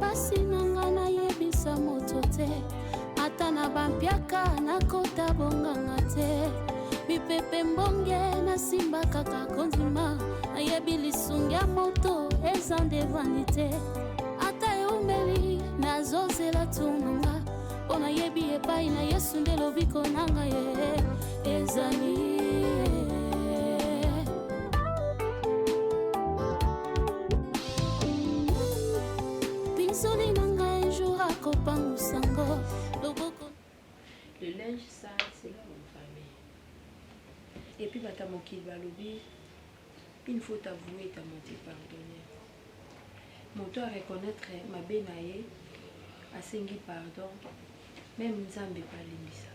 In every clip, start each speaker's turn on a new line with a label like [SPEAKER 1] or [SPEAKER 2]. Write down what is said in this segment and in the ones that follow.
[SPEAKER 1] pasi nanga na yebisa moto te. Ata na bampiaka na kota bonganga te. Bipepe mbonge na simba kaka kondima. Na yebili sungia moto ezande vanite. Ata eumeli na zozela tunanga. Ona yebi epai na yesu ndelo biko nanga ye. Ezali
[SPEAKER 2] le linge sale, c'est la bonne famille. Et puis, il faut t'avouer ta montée pardonner. Mon toit à reconnaître ma bénaye, à sengi pardon, même Nzambe pas limisa.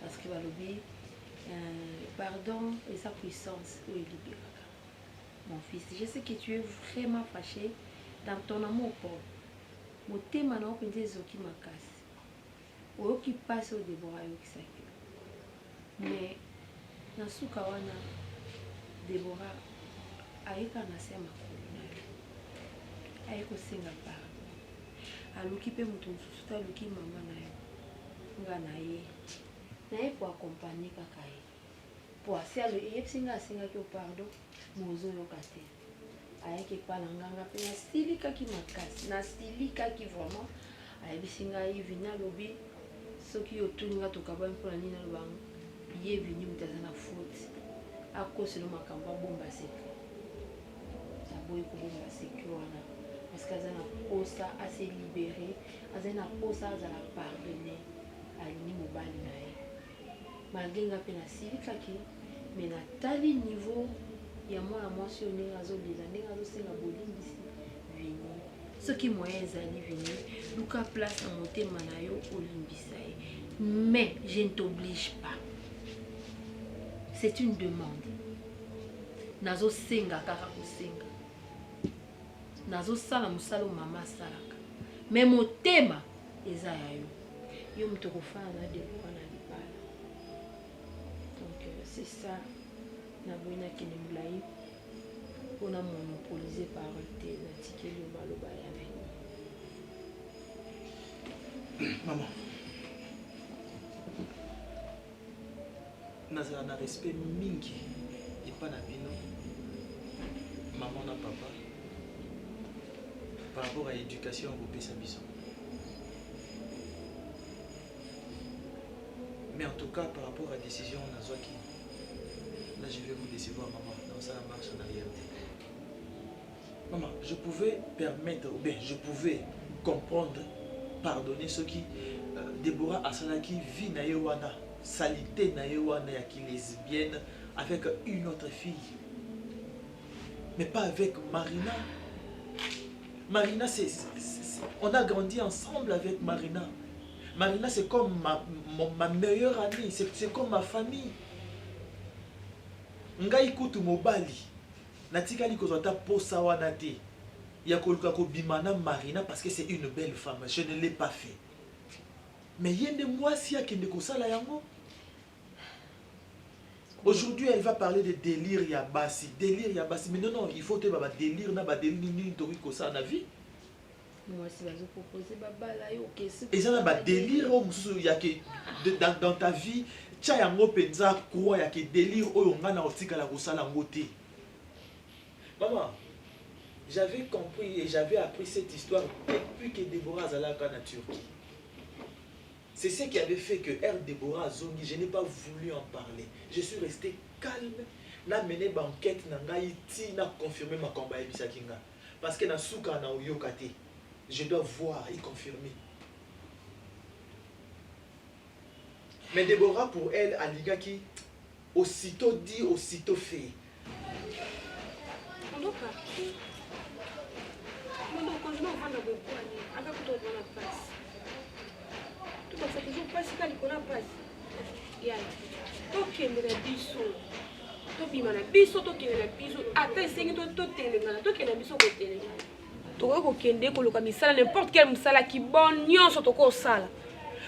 [SPEAKER 2] Parce que pardon et sa puissance, où il libère. Mon fils, je sais que tu es vraiment fâché dans ton amour pauvre. Mon thème maintenant, c'est des qui me cassent. Ou qui passe au Déborah mais dans ce cas Déborah aika nasema aiko singa pardon aluki pe mutu mususu aluki mama na yo nga na ye pour accompagner kaka ye pour asialo singa ki pardon mozo yo kate aike pala nganga pe na silika ki makasi na silika ki vraiment ayebisinga yivina lobi soki otuninga tokaba mpo na nini alobanga yebini mutaza na faute akosi no makambo bomba sekre taboyi kobomba sekre wana parce que aza na posa ase libéré aza na posa azala pardonné alini mobali na ye malgré nga mpe nasilikaki mais natali niveau ya mwana mwasi oyo ndenge azolela ndenge azosenga bolimbisi vini soki moyen ezali vini luka place na motema na yo olimbisa ye. Mais je ne t'oblige pas. C'est une demande. Nazo senga kaka kosenga. Nazo sala musalo mama salaka. Mais motema eza ya yo. Yo mtoko fana na Déborah na libala. Donc c'est ça. Na boina kene mulai. On a monopolisé parole te na tikeli maloba ya vini.
[SPEAKER 3] Maman. Nazala na respect mingi et pas na bino maman na papa par rapport à l'éducation au sa biso. Mais en tout cas par rapport à la décision Nazwaki, là je vais vous décevoir maman, dans ça la marche en arrière. Maman, je pouvais permettre, ou bien je pouvais comprendre, pardonner ceux qui Déborah Asalaki vit na yewana salité na yewana ya qui lesbienne avec une autre fille, mais pas avec Marina. Marina, on a grandi ensemble avec Marina. Marina, c'est comme ma meilleure amie, c'est comme ma famille. Ngai kutu mobali natikali kozota posa wana te ya koluka ko bimana Marina parce que c'est une belle femme. Je ne l'ai pas fait. Mais yende moi si akende kosala yango. Aujourd'hui, elle va parler de délire yabasi, délire yabasi. Mais non, il faut te baba délire na ba délire ni tori kosa na vie.
[SPEAKER 2] Moi si bazo proposer baba la yo kesi.
[SPEAKER 3] Et ça na ba délire o mususu ya ke dans ta vie, tcha yango penza croix ya ke délire oyo ngana otikala kosala ngo te. Maman, j'avais compris et j'avais appris cette histoire depuis que Déborah Azalaka en Turquie. C'est ce qui avait fait que R. Déborah Zongi, je n'ai pas voulu en parler. Je suis resté calme. Na mené banquette na ngaïti na confirmé ma combat bisakinga. Parce que na souka na oyokate. Je dois voir et confirmer. Mais Déborah pour elle, Aligaki, aussitôt dit, aussitôt fait.
[SPEAKER 2] On doit partir. On doit continuer à vendre beaucoup. Avec tout le monde passe. Tout ça toujours passe quand il connaît passe. Yann, ok, mais la biso. Tobima na biso, tokende na biso. Ata esengi totelengana, tokende na biso kotelengana. Toko kokende koluka misala n'importe quel musala qui bon nyonso toko sala.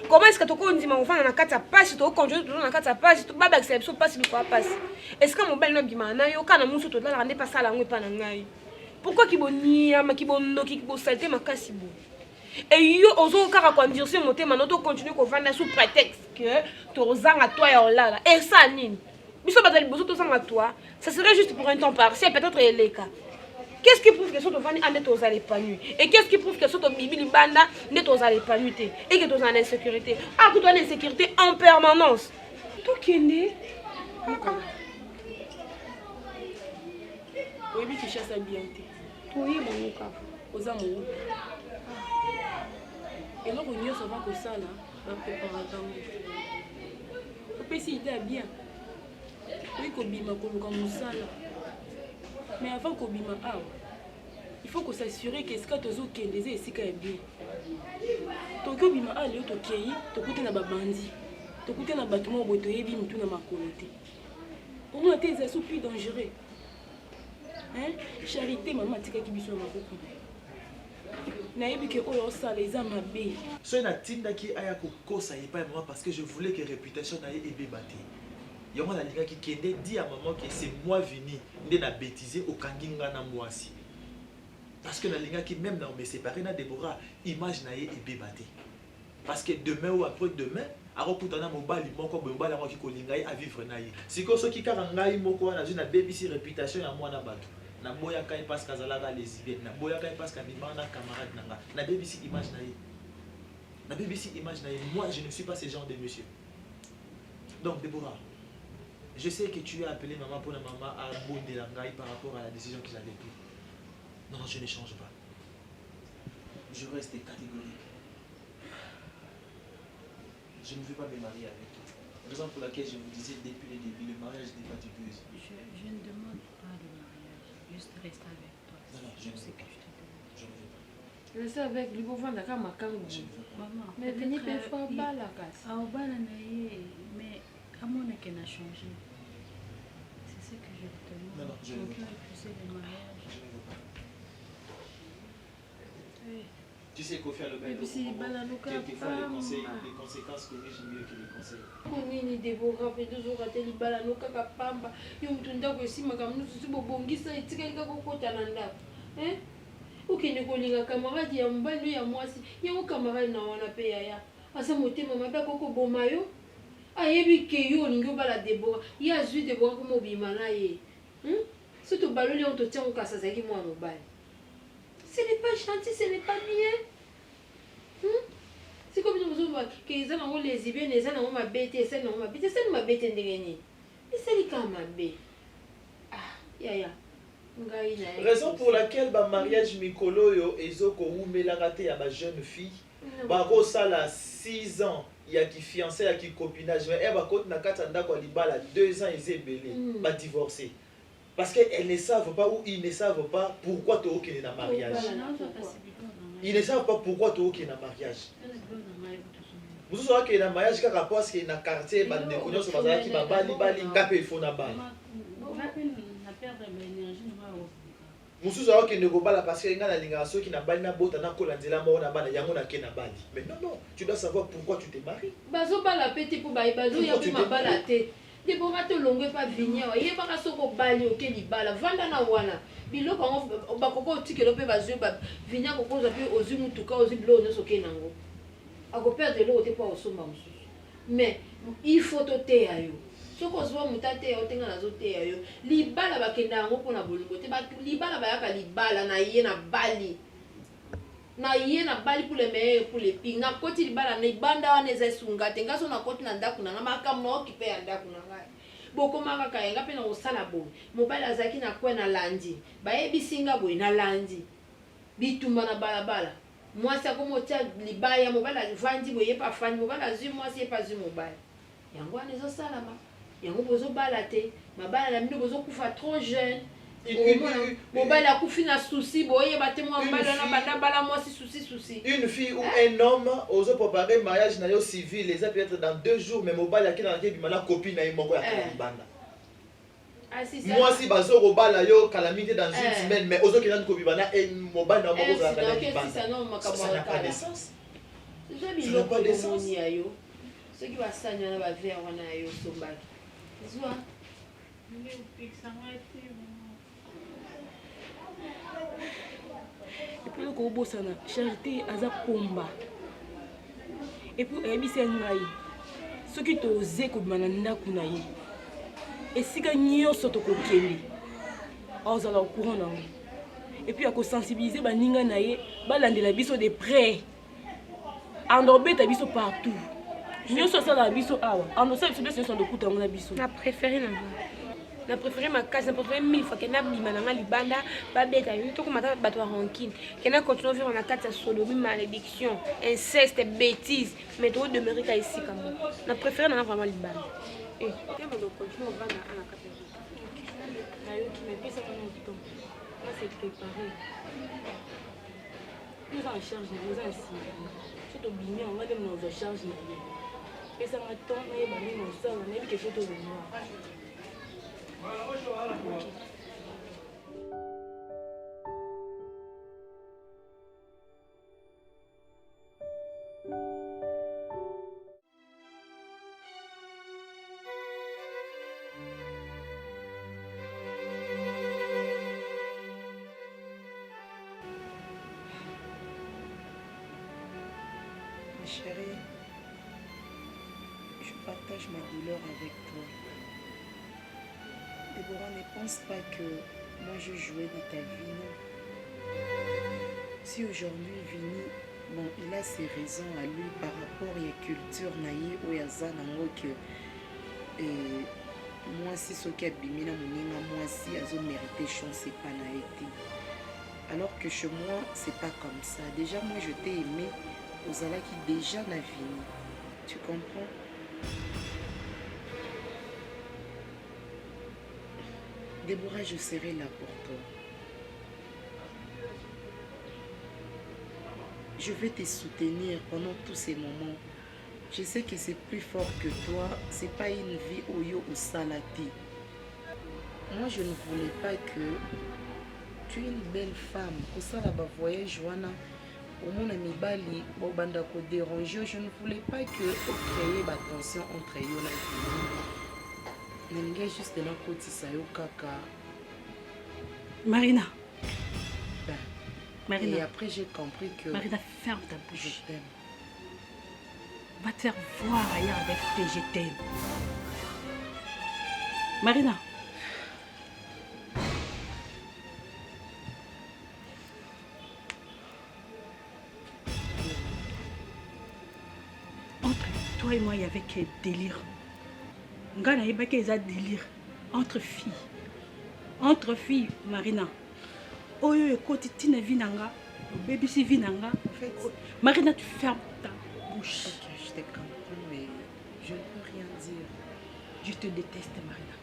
[SPEAKER 2] Comment est-ce que toko ndima mofana na kata passe, toko conjoint tout na kata passe, to baba exception passe ni quoi passe. Est-ce que mon bel no bima na yo kana muso to la rende pas sala ngwe pa na ngai.
[SPEAKER 4] Pourquoi qui bonia, ma qui bono, qui salté ma cassibo. Et yo ozo kaka conduire mon thème, maintenant continue qu'on vende sous prétexte que tozang à toi et on là. Et ça nini. Biso bazali bozo tozang à toi, ça serait juste pour un temps partiel, peut-être les cas. Qu'est-ce qui prouve que ce vani en est aux épanouis? Et qu'est-ce qui prouve que ce bibi banda n'est aux épanouis et que tu es en insécurité? Ah, que tu es en insécurité en permanence. Tout qui est né. Oui, mais tu cherches à bien. Oui, mon cas. Aux amours. Et là, on y a ça va que ça là. On prépare un temps. On peut essayer d'être bien. Oui, qu'on bima comme ça là. Mais avant qu'on bima, il faut qu'on s'assure que ce que tu as des ici est bien. Donc qu'on bima aller au Kenya, tu coûtes na babandi, tu coûtes na bâtiment où tu es bien tout na ma coloté. Au moins tes assous plus dangereux. Hein? Charité maman tika qui biso na beaucoup. Na yebi que oyo ça les âmes bé.
[SPEAKER 3] So na tinda ki aya ko kosa yepa maman parce que je voulais que réputation na ebe baté. Yama la liga qui kende dit à maman que c'est moi venu de na bêtiser au kanginga na mwasi. Parce que la liga qui même na me séparé na Déborah image na ye baté. Parce que demain ou après demain alors pourtant mobali moko mobali moko qui kolinga à vivre na ye. Si ko so ki kaka ngai moko na na BBC réputation ya mwana bato. Na boya kai parce kazalaka lesbienne na boya kai parce kanima na camarade nanga. Na BBC image na ye. Na BBC image na ye. Moi je ne suis pas ce genre de monsieur. Donc Déborah, je sais que tu as appelé maman pour la maman à bonder la gaille par rapport à la décision qu'il avait prise. Non, je ne change pas. Je reste catégorique. Je ne veux pas me marier avec toi. Raison pour laquelle je vous disais depuis le début, le mariage n'est pas du tout.
[SPEAKER 5] Je ne demande pas le mariage, juste rester avec toi.
[SPEAKER 3] Non, je ne
[SPEAKER 5] sais
[SPEAKER 3] veux
[SPEAKER 5] que
[SPEAKER 3] pas.
[SPEAKER 5] je te demande.
[SPEAKER 3] Je ne veux pas.
[SPEAKER 2] Rester avec lui, vous vendez comme un kangourou.
[SPEAKER 3] Je ne veux pas.
[SPEAKER 5] Maman,
[SPEAKER 2] Mais venez faire pas la casse.
[SPEAKER 5] Mais à mon avis, elle a changé. C'est ce que je te demande.
[SPEAKER 3] Non, je ne veux pas.
[SPEAKER 5] Refuser le mariage.
[SPEAKER 3] Je ne veux pas.
[SPEAKER 5] Oui.
[SPEAKER 3] Tu sais qu'au final, quelquefois les conséquences corrigent mieux que les conseils.
[SPEAKER 2] Nini Déborah fait 2 jours à Telibala, no kaka pamba. Yo mtunda ko sima kama nusu sibo bongisa itika ika kokota na ndako. Ukende kolinga camarade ya mbali ya mwasi. Yo camarade na wana pe ya. Asa motema mata koko bomayo. Ayebi ke yo ningo bala Déborah. Ya zui Déborah ko mobima na ye. Surtout baloli on te tient au kasa zaki moi mobile. Ce n'est pas gentil, ce n'est pas bien. C'est comme nous avons que les gens ont les ibés, les gens ont ma bête, c'est non ma bête, c'est ma bête ndengeni. Et c'est les cas ma bête. Ah, ya.
[SPEAKER 3] Raison pour laquelle le mariage mikolo yo ezoko umela raté ya ba jeune fille. Ba ko sala 6 ans, il y a qui fiancé, il y a qui copinage, mais elle va côté na katanda ko libala 2 ans ils ébélé, ba divorcé. Parce qu'elles ne savent pas ou ils ne savent pas pourquoi tu es dans le mariage. Ils ne savent pas pourquoi tu es dans le mariage. Vous savez que dans le mariage, quand rapport à ce qu'il y a dans le quartier, il y a des gens qui sont bali, il faut na bali. Vous savez que ne go pas parce que ngana linga so qui na bali na bota na kolandela mo na bana yango na ke na bali. Mais non, tu dois savoir pourquoi tu te maries.
[SPEAKER 2] Bazo bala petit pour baï bazo ya pe mabala te. Déborah te longue pas venir ye baka soko bali okeli bala vanda na wana biloko ngo bakoko otikelo pe bazwe ba vinya kokoza pe ozi mutuka ozi blo ne soke nango ako perdre lo te pa osomba mususu mais il faut te ayo soko zwa mutate ya otenga na zote ayo libala bakenda ngo pona bolingo te ba libala bayaka libala na ye na bali pour les meilleurs pour les pires na koti libala na ibanda wana eza sunga te ngaso na koti na ndaku na makambo na okipe ya ndaku na ngai boko maka kayenga pe na osala bo mobali azaki na kwe na landi bayebi singa boy na landi bitumba na balabala mwasi akomotia libaya mobali avandi boye pa fandi mobali azwi mwasi epa azwi mobali yango wana ezosalama yango bozo bala te mabala na bino bozo kufa trop jeune mobali akufi na souci boye bate mwa mbala na banda bala mwasi souci.
[SPEAKER 3] Une fille ou un homme ozo préparer mariage na yo civil les a peut-être dans 2 jours mais mobali akina na kebi mala copine na imoko ya banda. Moi si bazo ko bala yo calamité dans une semaine mais ozo kina ko bibana et mobali na moko za kana banda. Ça n'a pas de sens.
[SPEAKER 2] Ça n'a pas de sens. Ce qui va sanya na ba ver wana yo sombaki. Zwa.
[SPEAKER 4] Le corbeau sana, charité aza pomba. Et puis ebisi ngai. Ce qui t'ose ko mananda kunaye. Et si gagnon soto ko keli. Ozala au courant na. Et puis à sensibiliser baninga naye, balandela biso de près. Andorbe ta biso partout. Nous sommes à biso awa. On sait que c'est de coups on a biso.
[SPEAKER 2] Na préféré na préféré ma case, na préféré 1000 fois que na bimananga libanda, ba beta yo to komata bato rancune. Que na continue vivre na carte sodomie, malédiction, inceste, bêtises, mais to demeurer ka ici comme moi. Na préféré na vraiment libanda. Eh, que me continue on va na carte. Na yo qui me pisse ça pendant du temps. Moi c'est préparé. Nous en charge, nous en ici. C'est au bini, on va dem nous en charge. Et ça m'attend, mais bani mon sang, on a vu quelque chose de noir.
[SPEAKER 6] Ma chérie, je partage ma douleur avec toi. Déborah, ne pense pas que moi je jouais de ta vie, non. Si aujourd'hui Vini, bon, il a ses raisons à lui par rapport à la culture naïe ou à Zanango que moi si ce qui a bimina moninga moi si a mérité chance c'est pas naïté. Alors que chez moi c'est pas comme ça. Déjà moi je t'ai aimé aux ala qui déjà n'a Vini. Tu comprends? Déborah, je serai là pour toi. Je vais te soutenir pendant tous ces moments. Je sais que c'est plus fort que toi. C'est pas une vie au yo ou salati. Moi, je ne voulais pas que tu es une belle femme. Pour ça, là-bas, voyage, Joanna, au monde ami Bali, au banda ko déranger. Je ne voulais pas que tu créer la tension entre eux et la vie. Nenga juste na koti sayo kaka.
[SPEAKER 5] Marina.
[SPEAKER 6] Ben,
[SPEAKER 5] Marina.
[SPEAKER 6] et après j'ai compris que
[SPEAKER 5] Marina, ferme ta
[SPEAKER 6] je
[SPEAKER 5] bouche.
[SPEAKER 6] t'aime.
[SPEAKER 5] Va te faire voir ailleurs avec tes je t'aime. Marina. Entre toi et moi, il y avait quel délire. Ngana il y a délire entre filles. Entre filles, Marina. Oyo ekoti tina vinanga, baby si vinanga.
[SPEAKER 6] En fait,
[SPEAKER 5] Marina, tu fermes ta bouche.
[SPEAKER 6] ok, je te comprends, mais je ne peux rien dire.
[SPEAKER 5] Je te déteste, Marina.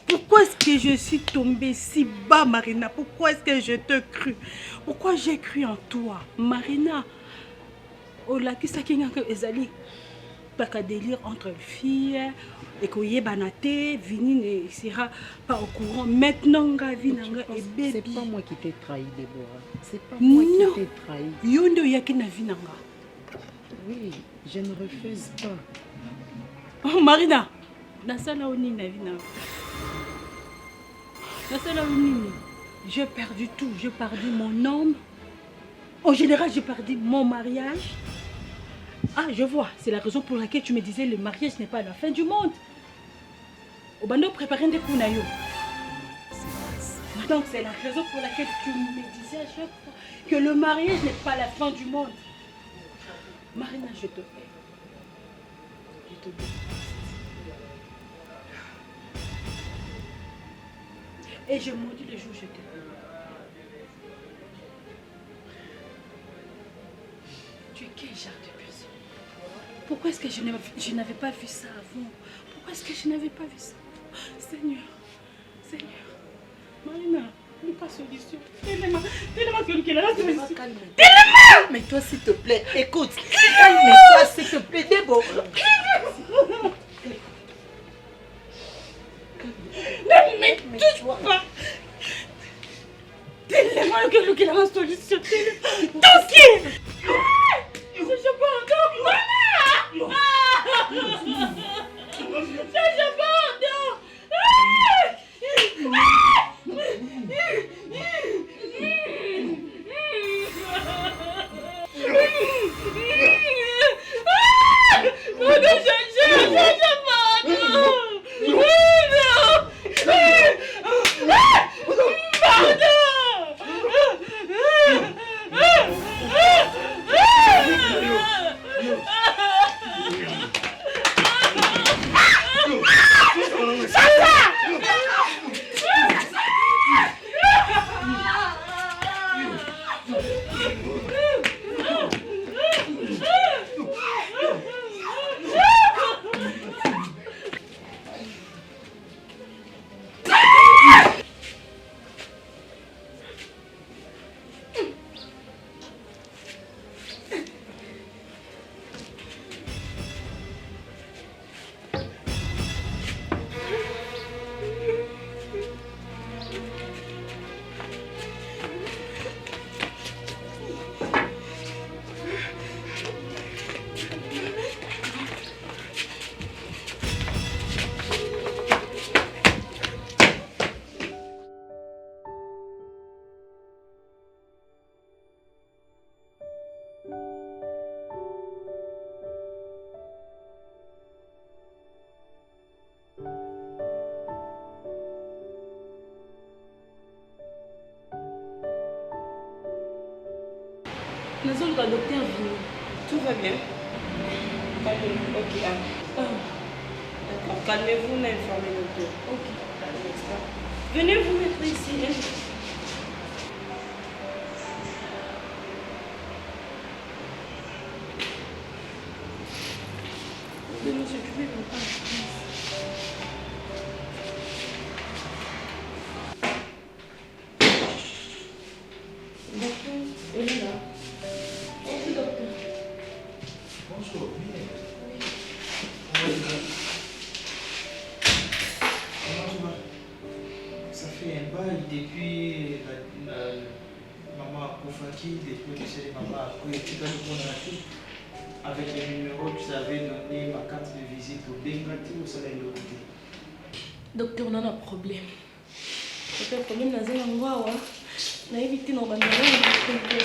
[SPEAKER 5] Pourquoi est-ce que je suis tombée si bas, Marina? Pourquoi est-ce que je te cru? Pourquoi j'ai cru en toi, Marina? Oh là, qui ça qui est ezali? Pas qu'à délire entre filles et que y banaté, Vini ne sera pas au courant. Maintenant, Vinanga et baby.
[SPEAKER 6] C'est pas moi qui t'ai trahi, Déborah. C'est pas moi qui t'ai trahi.
[SPEAKER 5] Yondo yakina Vinanga.
[SPEAKER 6] Oui, je ne refuse pas.
[SPEAKER 5] Oh Marina, dans ça là où ni na Vinanga. Dans ça là où ni, j'ai perdu tout. J'ai perdu mon homme. En général, j'ai perdu mon mariage. Ah, je vois. C'est la raison pour laquelle tu me disais le mariage n'est pas la fin du monde. Au bando préparer des kunayo. Donc c'est la raison pour laquelle tu me disais à chaque fois que le mariage n'est pas la fin du monde. Marina, je te hais. Je te déteste. Et je maudis le jour où je te hais. Tu es quel genre de personne? Pourquoi est-ce que je n'avais pas vu ça avant? Pourquoi est-ce que je n'avais pas vu ça? Seigneur, Seigneur, Marina, il n'y a pas de solution. Tellement que la solution.
[SPEAKER 6] Calme-toi s'il te plaît. Écoute, calme-toi s'il te plaît, Déborah.
[SPEAKER 5] Ne me touche pas. Tellement que la solution. T'inquiète. Je pardonne. Maman. Je pardonne.
[SPEAKER 4] nazoluka docteur Vini.
[SPEAKER 5] Tout va bien. Calmez-vous. Ok. D'accord. Calmez-vous, on a informé le docteur.
[SPEAKER 4] Ok.
[SPEAKER 5] Venez vous mettre ici. Hein.
[SPEAKER 4] De nous occuper de pas. Docteur, elle est là. Bonjour, docteur.
[SPEAKER 3] Bonjour. Ça fait un bail depuis maman Koufaki, depuis que c'est maman avec le numéro que tu avais donné, ma carte de visite au Bengati ou ça l'autre.
[SPEAKER 4] Docteur, on a un problème. Docteur, problème naza yango awa. Nayebi te na banda na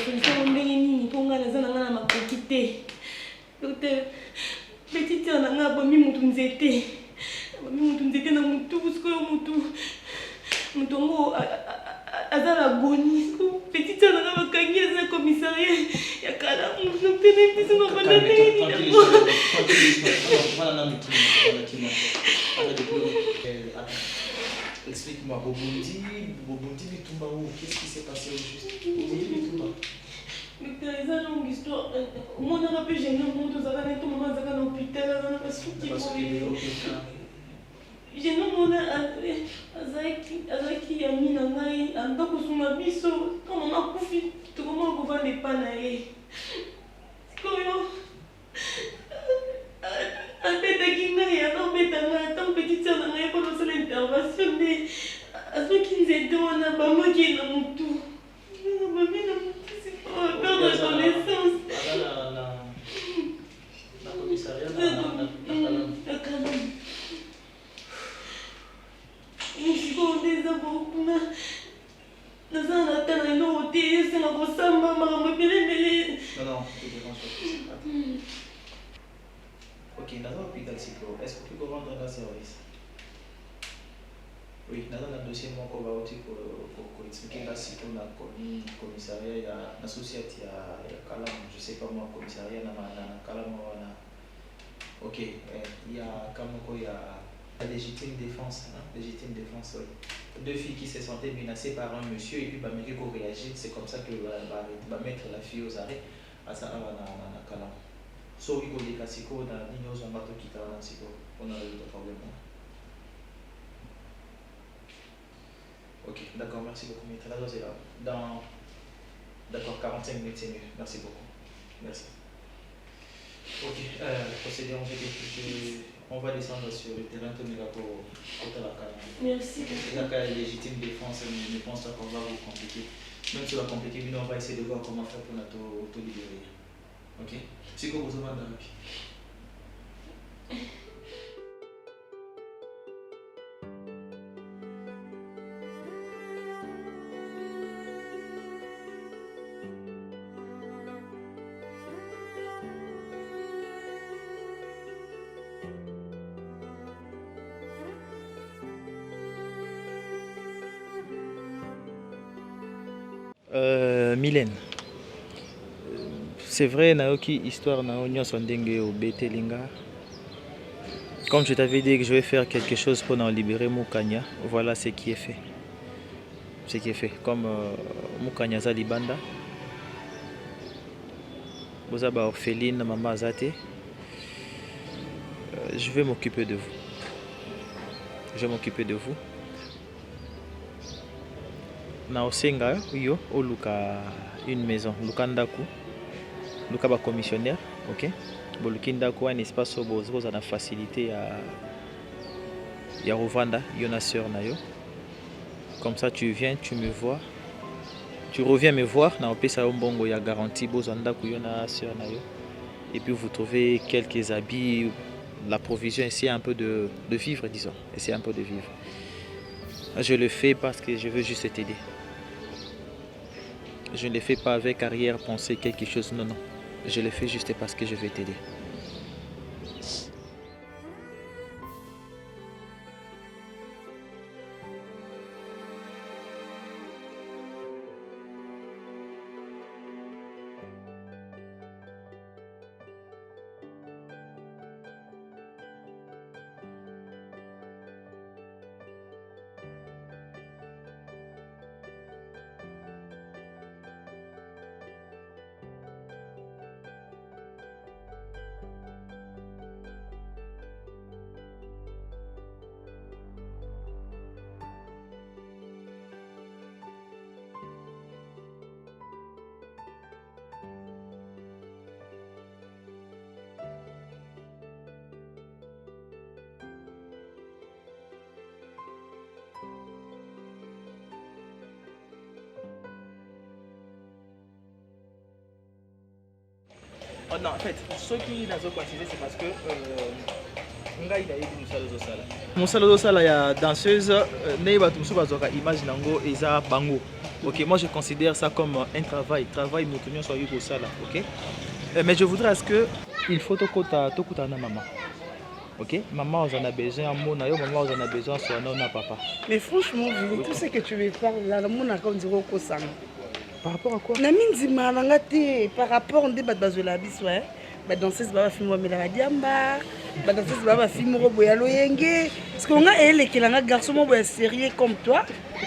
[SPEAKER 4] solution ndenge nini mpo nga naza na nga na makoki te. Docteur, petite sœur na nga abomi mutu nzete. Abomi mutu nzete na mutu sikoyo mutu yango aza na agoni. Petite sœur na nga bakangi aza commissariat ya kalamu. Docteur, nayebi te na banda ndenge nini yango.
[SPEAKER 3] Explique-moi, Bobundi Bitumba, qu'est-ce qui s'est passé au juste? Bobundi Bitumba.
[SPEAKER 4] Docteur, c'est une longue histoire. Moi, je me rappelle, j'ai un moment où j'avais tout maman à l'hôpital, à la suite. J'ai un moment Azaki a mis dans un dos sur ma biso. Quand on a coupé, tout le monde va les panailler. C'est quoi? Atetaki ngai atobetanga ata petite sœur na ngai mpona osala intervention nde azoki nzete wana bamaki na motu bami na motu peur de connaissance
[SPEAKER 3] na commissariat
[SPEAKER 4] na Kalamu sikoyo nde eza bokuna naza na ata na eloko te esenga kosamba makambo ebelebele.
[SPEAKER 3] Non, je te dérange. Ok, dans l'hôpital Cyclo, est-ce que tu peux rendre un service? Oui, dans un dossier, moi, on va expliquer la Cyclo, dans le commissariat, il y a l'associé, il y a Kalam, je sais pas moi, commissariat, il y a Kalam. Ok, il y a Kamoko, il y a la légitime défense, hein? Légitime défense, oui. Deux filles qui se sentaient menacées par un monsieur et puis Bamériko réagit, c'est comme ça que va mettre la fille aux arrêts à ça, à Kalam. So iko de kasiko na nini ozo mbato kita na siko on a le problème. Ok, d'accord, merci beaucoup. Mais très là dans d'accord 45 minutes c'est mieux. Merci beaucoup. Merci. Ok, procédé on va descendre sur le terrain de pour côté la calme.
[SPEAKER 4] Merci.
[SPEAKER 3] La cas légitime défense, je pense qu'on va vous compliquer. Même si on va compliquer, on va essayer de voir comment faire pour nous libérer. Ok? C'est quoi vous avez dans le pied? Mylène. C'est vrai, Naoki, histoire Naonyo Sondenge au Betelinga. Comme je t'avais dit que je vais faire quelque chose pour en libérer Moukanya, voilà ce qui est fait. Ce qui est fait. Comme Moukanya Zalibanda, Bozaba orpheline, Maman Azate, je vais m'occuper de vous. Je vais m'occuper de vous. Naosenga, yo, Oluka, une maison, Lukandaku. Luka ba commissionnaire, ok. Bolukinda ko un espace où ça a facilité ya Rovanda, yona sœur na yo. Comme ça tu viens, tu me vois. Tu reviens me voir, na opesa mbongo ya garantie bozanda ko yona sœur na yo. Et puis vous trouvez quelques habits, la provision, essayer un peu de vivre, disons. Essayer un peu de vivre. Je le fais parce que je veux juste t'aider. Je ne le fais pas avec arrière-pensée quelque chose, non, non. Je le fais juste parce que je veux t'aider. Oh non, en fait, ce qui n'a pas précisé, c'est parce que ngai na yebi musala ozosala ya danseuse ne bato mosusu bazwaka image nango eza bango. Ok, moi je considère ça comme un travail moto nyonso ayebi kosala. Ok, mais je voudrais à ce que il faut tokota na maman. Ok, maman on en a besoin, mon ayo maman on en a besoin, soit non na papa.
[SPEAKER 6] Mais franchement, oui, tout ce que tu veux parler là, mon account dit ko sang.
[SPEAKER 3] Par rapport à quoi?
[SPEAKER 6] Na minzima nanga te par rapport on débat bazola biso hein. Ba danseuse ba film wa mela diamba, ba danseuse ba film ro boya loyenge. Parce qu'on a elle qui langa garçon mo boya sérieux comme toi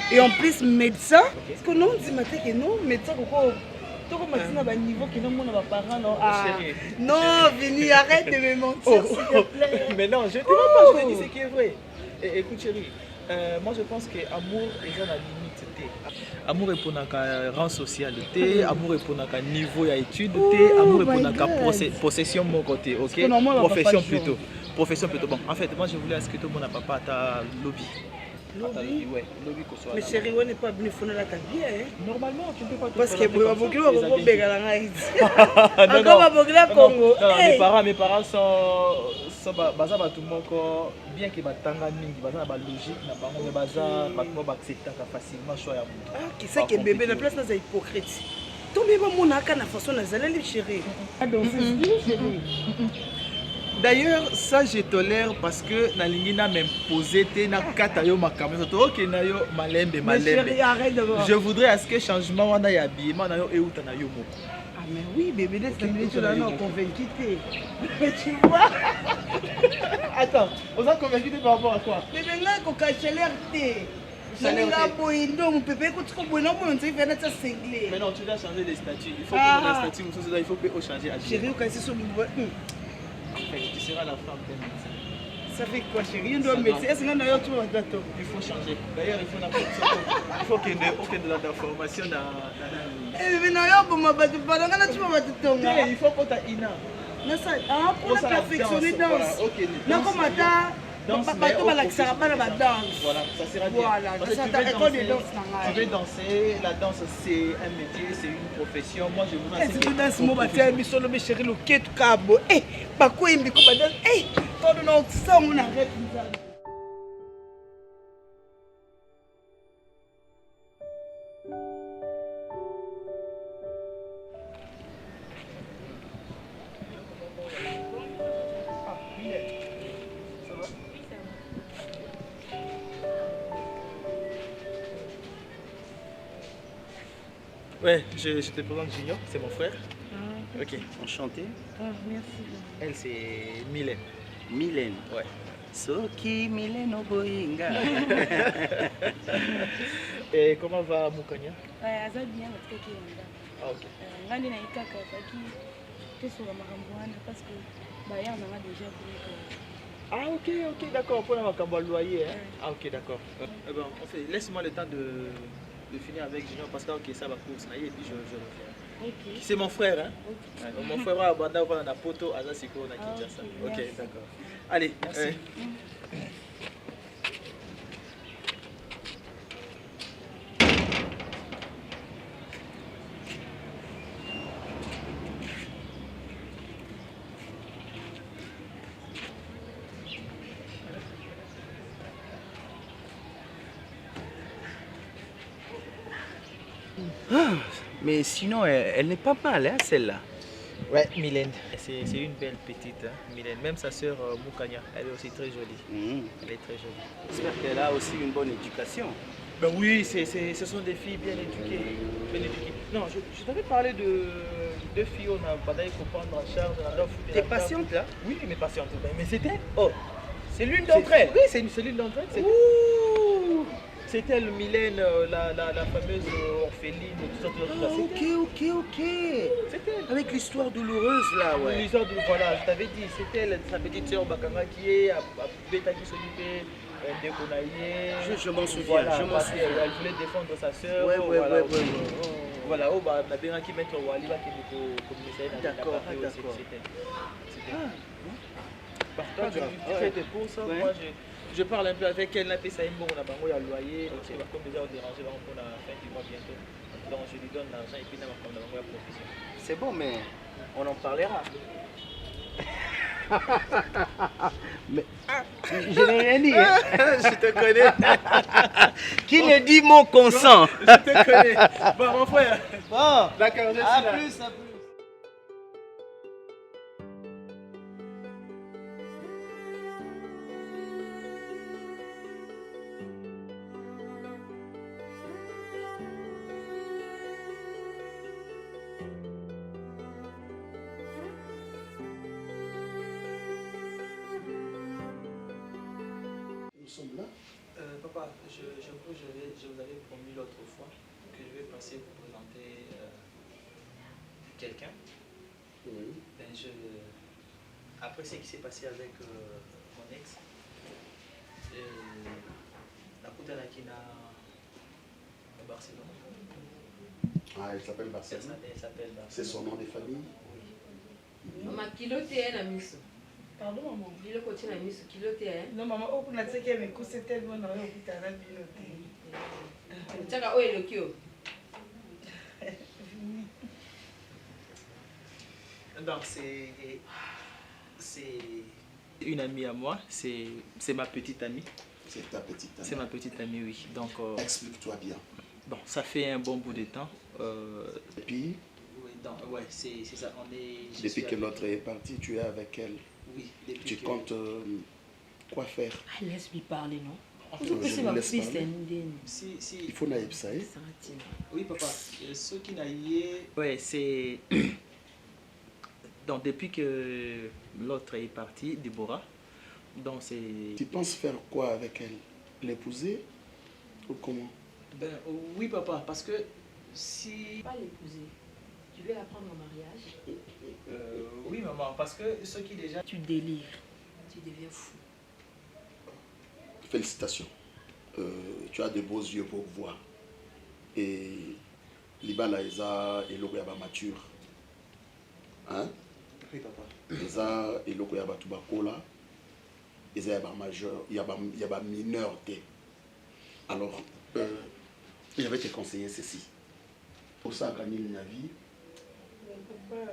[SPEAKER 6] et en plus médecin. Parce que non dit maté que non médecin ko toko matina ba niveau que non mona ba parents non. Ah non, Vini arrête de me mentir s'il te plaît.
[SPEAKER 3] Mais non, je te dis pas, je te dis ce qui est vrai. Écoute chérie, moi je pense que amour est dans la limite. Amour est pour notre rang social, amour est pour notre niveau d'études, amour est pour notre possession mon côté, ok? Profession plutôt. Bon, en fait, moi je voulais à ce que tout le monde a papa ta lobby.
[SPEAKER 6] Lobby,
[SPEAKER 3] ouais, lobby qu'on soit.
[SPEAKER 6] Mais chérie, on n'est pas venu fondre la bien, hein?
[SPEAKER 3] Normalement, tu ne peux pas.
[SPEAKER 6] Parce que pour beaucoup on va béga la Haïti. Encore va béga Congo.
[SPEAKER 3] Non, mes parents sont baza ba tout moko bien que batanga mingi baza ba logique na bango mais baza batmo ba accepter facilement choix ya mutu.
[SPEAKER 6] Ah, qui c'est que bébé na place na hypocrite. Tombe ba monaka na façon na zaleli chérie. Donc c'est chérie.
[SPEAKER 3] D'ailleurs, ça je tolère parce que na lingina m'imposer te na kata yo makambo to ok na yo malembe.
[SPEAKER 6] Chérie, arrête de voir.
[SPEAKER 3] Je voudrais à ce que changement wana ya habillement na yo euta na yo moko.
[SPEAKER 6] Ah mais oui bébé, tu l'as non convaincu. Mais tu vois.
[SPEAKER 3] Attends, on a convaincu par rapport à quoi?
[SPEAKER 6] Bébé là ko chaleur té. Salinga boindo mon pépé ko tiko boindo mon nzi vena ta singlé.
[SPEAKER 3] Mais non, tu dois changer les statuts. Il faut que le statut il faut que changer à
[SPEAKER 6] chérie, au cas sur
[SPEAKER 3] tu seras la femme d'un médecin.
[SPEAKER 6] Ça fait quoi chérie? On doit médecin. Est-ce qu'on a eu tout le temps?
[SPEAKER 3] Il faut changer. D'ailleurs, il faut qu'il y ait de la formation dans...
[SPEAKER 6] Eh mais non, il
[SPEAKER 3] faut que tu aies Ina.
[SPEAKER 6] Pour la perfectionner danse. Non, comme ça. Voilà, ça sera
[SPEAKER 3] bien.
[SPEAKER 6] Voilà,
[SPEAKER 3] tu veux danser, la danse c'est un métier, c'est une profession. Moi je voudrais
[SPEAKER 6] que tu danses mon baptême, mais solo mes chéris le quai tout cabo. Eh, pas quoi il me coupe danse. Eh, toi de notre sang on arrête.
[SPEAKER 3] Ouais, je te présente Junior, c'est mon frère. Ok.
[SPEAKER 7] Enchanté.
[SPEAKER 6] Merci.
[SPEAKER 3] Elle c'est Mylène.
[SPEAKER 7] Mylène.
[SPEAKER 3] Ouais.
[SPEAKER 7] Soki Mylène Oboinga.
[SPEAKER 3] Et comment va Moukania?
[SPEAKER 4] Aza bien parce que
[SPEAKER 3] ah ok.
[SPEAKER 4] Ngandi na ikaka saki tesoka makambo wana parce que baya on a déjà pris.
[SPEAKER 3] Ah ok, d'accord, pour la makambo loyer. Hein? Ah ok, d'accord. Eh ben, en fait, laisse-moi le temps de finir avec Junior parce que okay, ça va course et puis je reviens. Okay. C'est mon frère, hein? Okay. Mon frère a abandonné dans la poto, à Zasiko, on a quitté ça. Ok, d'accord. Allez, merci.
[SPEAKER 7] Mais sinon, elle n'est pas mal, hein, celle-là.
[SPEAKER 3] Ouais, Mylène. C'est une belle petite, hein, Mylène. Même sa sœur Moukania, elle est aussi très jolie. Elle est très jolie.
[SPEAKER 7] J'espère qu'elle a aussi une bonne éducation.
[SPEAKER 3] Ben oui, ce sont des filles bien éduquées. Bien éduquées. Non, je t'avais parlé de deux filles, on a pas d'ailleurs prendre en charge.
[SPEAKER 7] T'es patiente là?
[SPEAKER 3] Oui, mais patiente. Mais c'était.
[SPEAKER 7] Oh, c'est l'une d'entre elles?
[SPEAKER 3] Oui, c'est l'une d'entre elles. C'était elle, Mylène, la fameuse orpheline, tout ça.
[SPEAKER 7] Ok. C'était elle. Avec l'histoire douloureuse là, ouais.
[SPEAKER 3] L'histoire de, voilà, je t'avais dit, c'était elle, sa petite sœur Bakanga qui est à Beta qui s'occupait de
[SPEAKER 7] Je m'en souviens,
[SPEAKER 3] voilà,
[SPEAKER 7] je m'en souviens.
[SPEAKER 3] Elle voulait défendre sa sœur.
[SPEAKER 7] Ouais.
[SPEAKER 3] Voilà, la Bérin qui met au Waliba qui est au commissaire.
[SPEAKER 7] D'accord.
[SPEAKER 3] C'était. Par contre, tu fais tes courses, moi je parle un peu avec elle, on a bango à loyer, comme déjà on dérange, on a fin du mois bientôt. Donc je lui donne l'argent et puis on a profession.
[SPEAKER 7] C'est bon, mais
[SPEAKER 3] on en parlera.
[SPEAKER 7] Mais je n'ai rien dit. Hein.
[SPEAKER 3] Je te connais.
[SPEAKER 7] Qui ne dit mot consent.
[SPEAKER 3] Je te connais. Bon, mon frère.
[SPEAKER 7] Bon,
[SPEAKER 3] D'accord, je suis
[SPEAKER 7] à
[SPEAKER 3] là.
[SPEAKER 7] plus, à plus.
[SPEAKER 8] Nous sommes là.
[SPEAKER 3] Papa, je vous avais promis l'autre fois que je vais passer vous présenter quelqu'un.
[SPEAKER 8] Oui.
[SPEAKER 3] Ben, après ce qui s'est passé avec mon ex, la Koutana qui n'a à Barcelone.
[SPEAKER 8] Ah, elle s'appelle Barcelone.
[SPEAKER 3] Elle s'appelle Barcelone.
[SPEAKER 8] C'est son nom de famille.
[SPEAKER 2] Maman, kilo te na miso.
[SPEAKER 5] Pardon, maman.
[SPEAKER 2] Bilo ko na miso, kilo te
[SPEAKER 5] Non, maman, oh, pour la tête, mais c'est tellement dans le hôpital, là, bien.
[SPEAKER 2] Tchaka oyo lokio.
[SPEAKER 3] Donc c'est une amie à moi, c'est ma petite amie.
[SPEAKER 8] C'est ta petite amie.
[SPEAKER 3] C'est ma petite amie, oui. Donc
[SPEAKER 8] Explique-toi bien.
[SPEAKER 3] bon, ça fait un bon bout de temps.
[SPEAKER 8] Et puis,
[SPEAKER 3] Oui, donc, ouais, c'est ça.
[SPEAKER 8] depuis que l'autre est parti, tu es avec elle.
[SPEAKER 3] Oui, depuis
[SPEAKER 8] Tu
[SPEAKER 3] que...
[SPEAKER 8] comptes quoi faire?
[SPEAKER 2] Ah, laisse lui parler, non?
[SPEAKER 8] Je vous laisse parler.
[SPEAKER 3] Si.
[SPEAKER 8] Il faut naïf ça.
[SPEAKER 3] Oui, papa. Ce qui n'a yé... Ouais, c'est... Donc, depuis que l'autre est parti, Déborah, donc c'est...
[SPEAKER 8] Tu penses faire quoi avec elle? L'épouser ou comment?
[SPEAKER 3] Ben, oui, papa, parce que si...
[SPEAKER 2] Pas l'épouser. Tu veux la prendre en mariage?
[SPEAKER 3] oui, maman, parce que ce qui déjà...
[SPEAKER 2] Tu délires. Tu deviens fou.
[SPEAKER 8] Félicitations. Tu as de beaux yeux pour voir. Et Libala Eza et Logoyaba mature. Hein?
[SPEAKER 3] Oui, papa.
[SPEAKER 8] Eza et Logoyaba Tubakola. Eza Yaba majeur, Yaba mineur. Alors, je vais te conseiller ceci. Pour ça, gagner une vie.
[SPEAKER 5] Pourquoi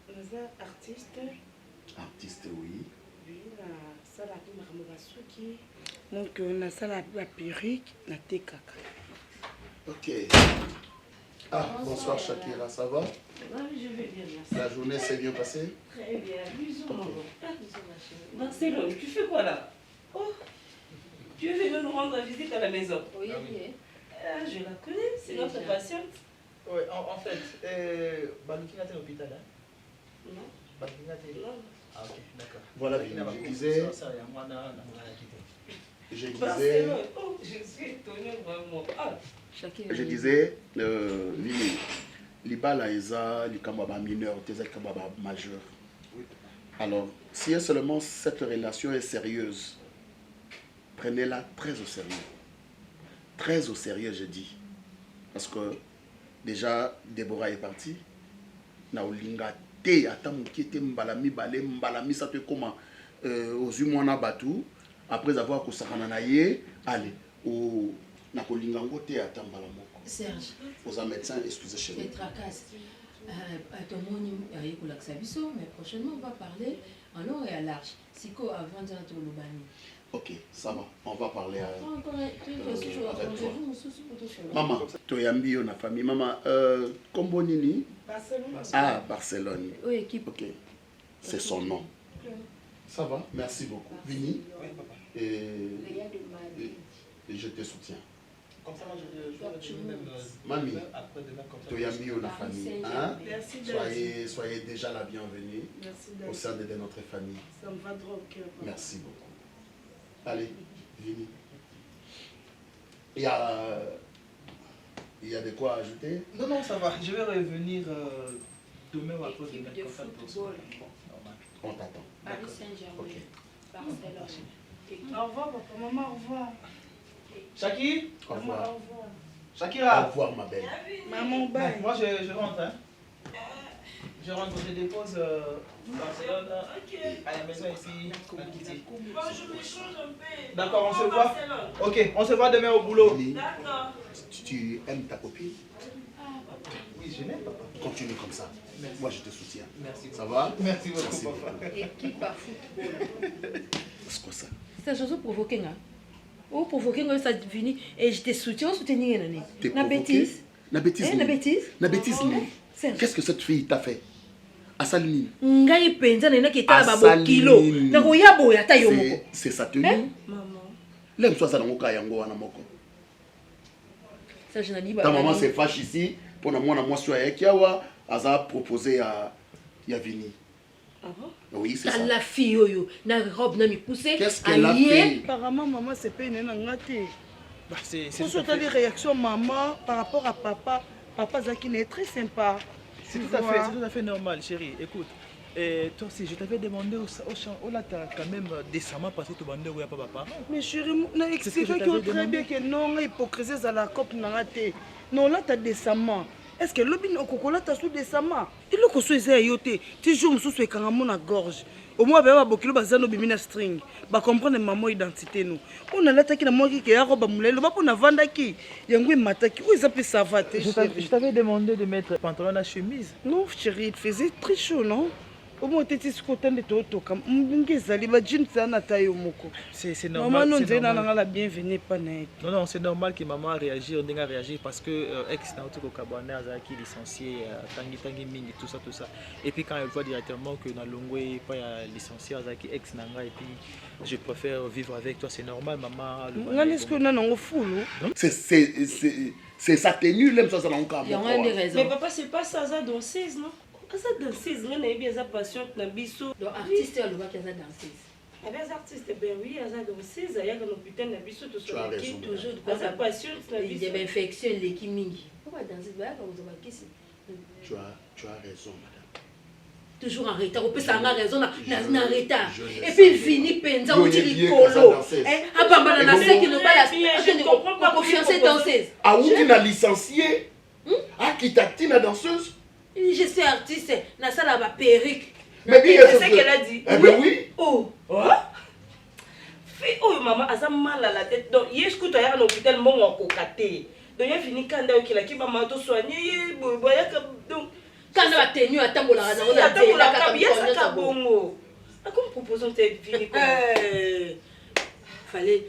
[SPEAKER 5] nous sommes artistes?
[SPEAKER 8] Artiste, oui.
[SPEAKER 5] Oui, la salle à Maramorasuki. Donc, la salle à la perruque, la tekaka.
[SPEAKER 8] Ok. Ah, bonsoir Shakira, ça va?
[SPEAKER 9] Je vais bien, merci.
[SPEAKER 8] La journée s'est bien passée?
[SPEAKER 9] Très bien, bisous,
[SPEAKER 8] Ok.
[SPEAKER 9] maman. Barcelone, tu fais quoi là? Oh, tu es venu nous rendre visite à la maison.
[SPEAKER 2] Oui,
[SPEAKER 3] Ah oui.
[SPEAKER 2] oui.
[SPEAKER 9] Ah, je la connais, c'est notre patiente.
[SPEAKER 3] Oui, en fait, Balukina est à l'hôpital, hein?
[SPEAKER 9] Non,
[SPEAKER 3] Balukina est...
[SPEAKER 9] non.
[SPEAKER 3] Ah, ok, d'accord.
[SPEAKER 8] Voilà, je disais,
[SPEAKER 9] Barcelone, oh, je suis étonnée vraiment. Ah,
[SPEAKER 8] je disais, Vini, Libala Eza, Likambaba mineur, Teza Likambaba majeur.
[SPEAKER 3] Oui.
[SPEAKER 8] Alors, si seulement cette relation est sérieuse, prenez-la très au sérieux. Très au sérieux, je dis. Parce que déjà, Déborah est partie. Naolinga te, attends, qui était mbalami, mbalami, ça te comment aux humana batu, après avoir que ça allez, au Nakolingango te, attends, mbalamoko.
[SPEAKER 2] Serge,
[SPEAKER 8] Aux médecins, excusez chez
[SPEAKER 2] tu
[SPEAKER 8] nous.
[SPEAKER 2] tracasse. Ton nom mais prochainement on va parler en long et à large. Siko avant de notre Lubani.
[SPEAKER 8] Ok, ça va. On va parler à...
[SPEAKER 2] Avec toi.
[SPEAKER 8] Maman, Toyambi, on a famille. Maman, Kombo Nini?
[SPEAKER 5] Barcelone.
[SPEAKER 8] Ah, Barcelone.
[SPEAKER 2] Oui, équipe.
[SPEAKER 8] Ok, c'est son nom. Ça va, merci beaucoup. Vini,
[SPEAKER 3] Oui, papa.
[SPEAKER 8] et je te soutiens.
[SPEAKER 3] Comme ça, moi, je vais revenir même
[SPEAKER 8] Mamie,
[SPEAKER 3] après-demain, comme ça.
[SPEAKER 8] Toyambi, on a famille. Hein?
[SPEAKER 5] Merci d'être.
[SPEAKER 8] Soyez déjà la bienvenue
[SPEAKER 5] Merci
[SPEAKER 8] au
[SPEAKER 5] d'être.
[SPEAKER 8] sein de notre famille.
[SPEAKER 5] Ça me va droit au cœur.
[SPEAKER 8] Merci beaucoup. Allez, Vini. Il y a de quoi ajouter?
[SPEAKER 3] Non, non, ça va. Je vais revenir demain ou après-demain.
[SPEAKER 2] Équipe de
[SPEAKER 3] Comme ça, pour
[SPEAKER 2] football.
[SPEAKER 3] normal.
[SPEAKER 8] On t'attend.
[SPEAKER 2] Paris Saint-Germain.
[SPEAKER 8] Ok.
[SPEAKER 2] Barcelone.
[SPEAKER 5] Au revoir, papa, maman, au revoir.
[SPEAKER 3] Shaki,
[SPEAKER 8] Au
[SPEAKER 5] Maman,
[SPEAKER 8] revoir.
[SPEAKER 5] au revoir.
[SPEAKER 8] Au
[SPEAKER 3] Shakira.
[SPEAKER 8] revoir, ma belle.
[SPEAKER 5] Maman, bye.
[SPEAKER 3] Moi, je rentre. Hein. Je rentre, je dépose Barcelone à la maison ici. à Kitty.
[SPEAKER 9] Bon, je me change un peu.
[SPEAKER 3] D'accord, on se
[SPEAKER 9] Au
[SPEAKER 3] voit.
[SPEAKER 9] Barcelone.
[SPEAKER 3] Ok, on se voit demain au boulot.
[SPEAKER 8] Vini,
[SPEAKER 9] D'accord.
[SPEAKER 8] tu aimes ta copine?
[SPEAKER 3] Oui, Je n'aime papa.
[SPEAKER 8] Continue comme ça.
[SPEAKER 3] Merci.
[SPEAKER 8] Moi, je te soutiens.
[SPEAKER 3] Merci beaucoup.
[SPEAKER 8] Ça va?
[SPEAKER 3] Merci beaucoup, papa.
[SPEAKER 2] Équipe à football.
[SPEAKER 8] C'est quoi ça?
[SPEAKER 2] C'est chose provoquée, hein? Oh, provoquer, ça venu et je te soutiens, soutenir une
[SPEAKER 8] T'es
[SPEAKER 2] la
[SPEAKER 8] provoqué?
[SPEAKER 2] bêtise.
[SPEAKER 8] La bêtise.
[SPEAKER 2] La bêtise.
[SPEAKER 8] La bêtise. Qu'est-ce que cette fille t'a fait? Asaline.
[SPEAKER 2] Ngai penza na ki ta ba kilo. Na ko ya boya ta yo moko.
[SPEAKER 8] C'est sa tenue.
[SPEAKER 2] Maman.
[SPEAKER 8] L'aime soit ça dans ka yango wana moko.
[SPEAKER 2] Ça je n'ai pas.
[SPEAKER 8] Ta maman se fâche ici pour na mwana mwasi ya kiawa aza proposé à Yavini.
[SPEAKER 2] Ah bon?
[SPEAKER 8] Oui, c'est ça.
[SPEAKER 2] La fille yo na robe na mi pousser.
[SPEAKER 8] Qu'est-ce qu'elle a fait?
[SPEAKER 5] Apparemment maman c'est pas une ngate.
[SPEAKER 3] Bah, c'est
[SPEAKER 5] Faut des réactions maman par rapport à papa. Papa Zaki est très sympa.
[SPEAKER 3] C'est tout à fait normal, chérie. Écoute, toi aussi, je t'avais demandé au champ, là, tu as quand même décemment passé tout bandé où il n'y a pas papa.
[SPEAKER 5] Mais chérie, on a expliqué très bien que non, l'hypocrisie à la COP n'a raté. Non, là, tu as décemment. Est-ce que l'obin au cocola tu as sous décemment? Il est que soit yoté, tu joues sous ce kangamon à gorge. Au moins, il y a beaucoup de bimina string. Bah comprendre maman identité nous. On a l'attaqué la moi qui a robe moulé, le bapon a vanda qui. Yangui mataki, où ils appellent ça va.
[SPEAKER 3] Je t'avais demandé de mettre pantalon à chemise.
[SPEAKER 5] Non, chérie, il faisait très chaud, non? Au moins, tu étais content de te comme c'est normal. Maman, nous avons la bienvenue.
[SPEAKER 3] Non, c'est normal que maman réagisse, on a réagi parce que ex n'a pas cabané, qui licencié, tangi mingi, tout ça. Et puis quand elle voit directement que dans l'ongoué pas licencié, qui ex nanga et puis je préfère vivre avec toi, c'est normal, maman.
[SPEAKER 5] Est-ce que nous avons fou?
[SPEAKER 8] C'est sa tenue, l'aime ça dans le cas.
[SPEAKER 4] Mais papa, c'est pas ça, ça danseuse, non? Ça danseuse, on a bien sa passion, na biso.
[SPEAKER 2] Donc artiste, elle va qu'elle danseuse.
[SPEAKER 4] Les artistes, ben oui, elle a danseuse, il y a un hôpital, na biso, tout ça.
[SPEAKER 2] Toujours
[SPEAKER 4] de sa passion, na biso.
[SPEAKER 2] Il y a une infection, les qui mingi. Pourquoi danser?
[SPEAKER 8] Tu as raison, madame.
[SPEAKER 2] Toujours en retard, on peut s'en avoir raison, en retard. Et puis il finit penza, on dit colo. Ah, bah, on a ceux qui n'ont pas la confiance danseuse.
[SPEAKER 8] Ah, où tu as licencié? Ah, qui t'a dit la danseuse?
[SPEAKER 2] Je suis artiste, na ça la perruque.
[SPEAKER 8] Mais bien,
[SPEAKER 4] c'est ce qu'elle a dit.
[SPEAKER 8] Eh ben oui.
[SPEAKER 4] Oh. Oh maman, a ça mal à la tête. Donc hier je coûte à l'hôpital mon en cocaté. Donc il a fini quand il a qui maman to soigner, donc
[SPEAKER 2] quand on a tenu à tambola
[SPEAKER 4] on a tenu la cabia ça bongo. Ah comme proposons cette fini
[SPEAKER 2] fallait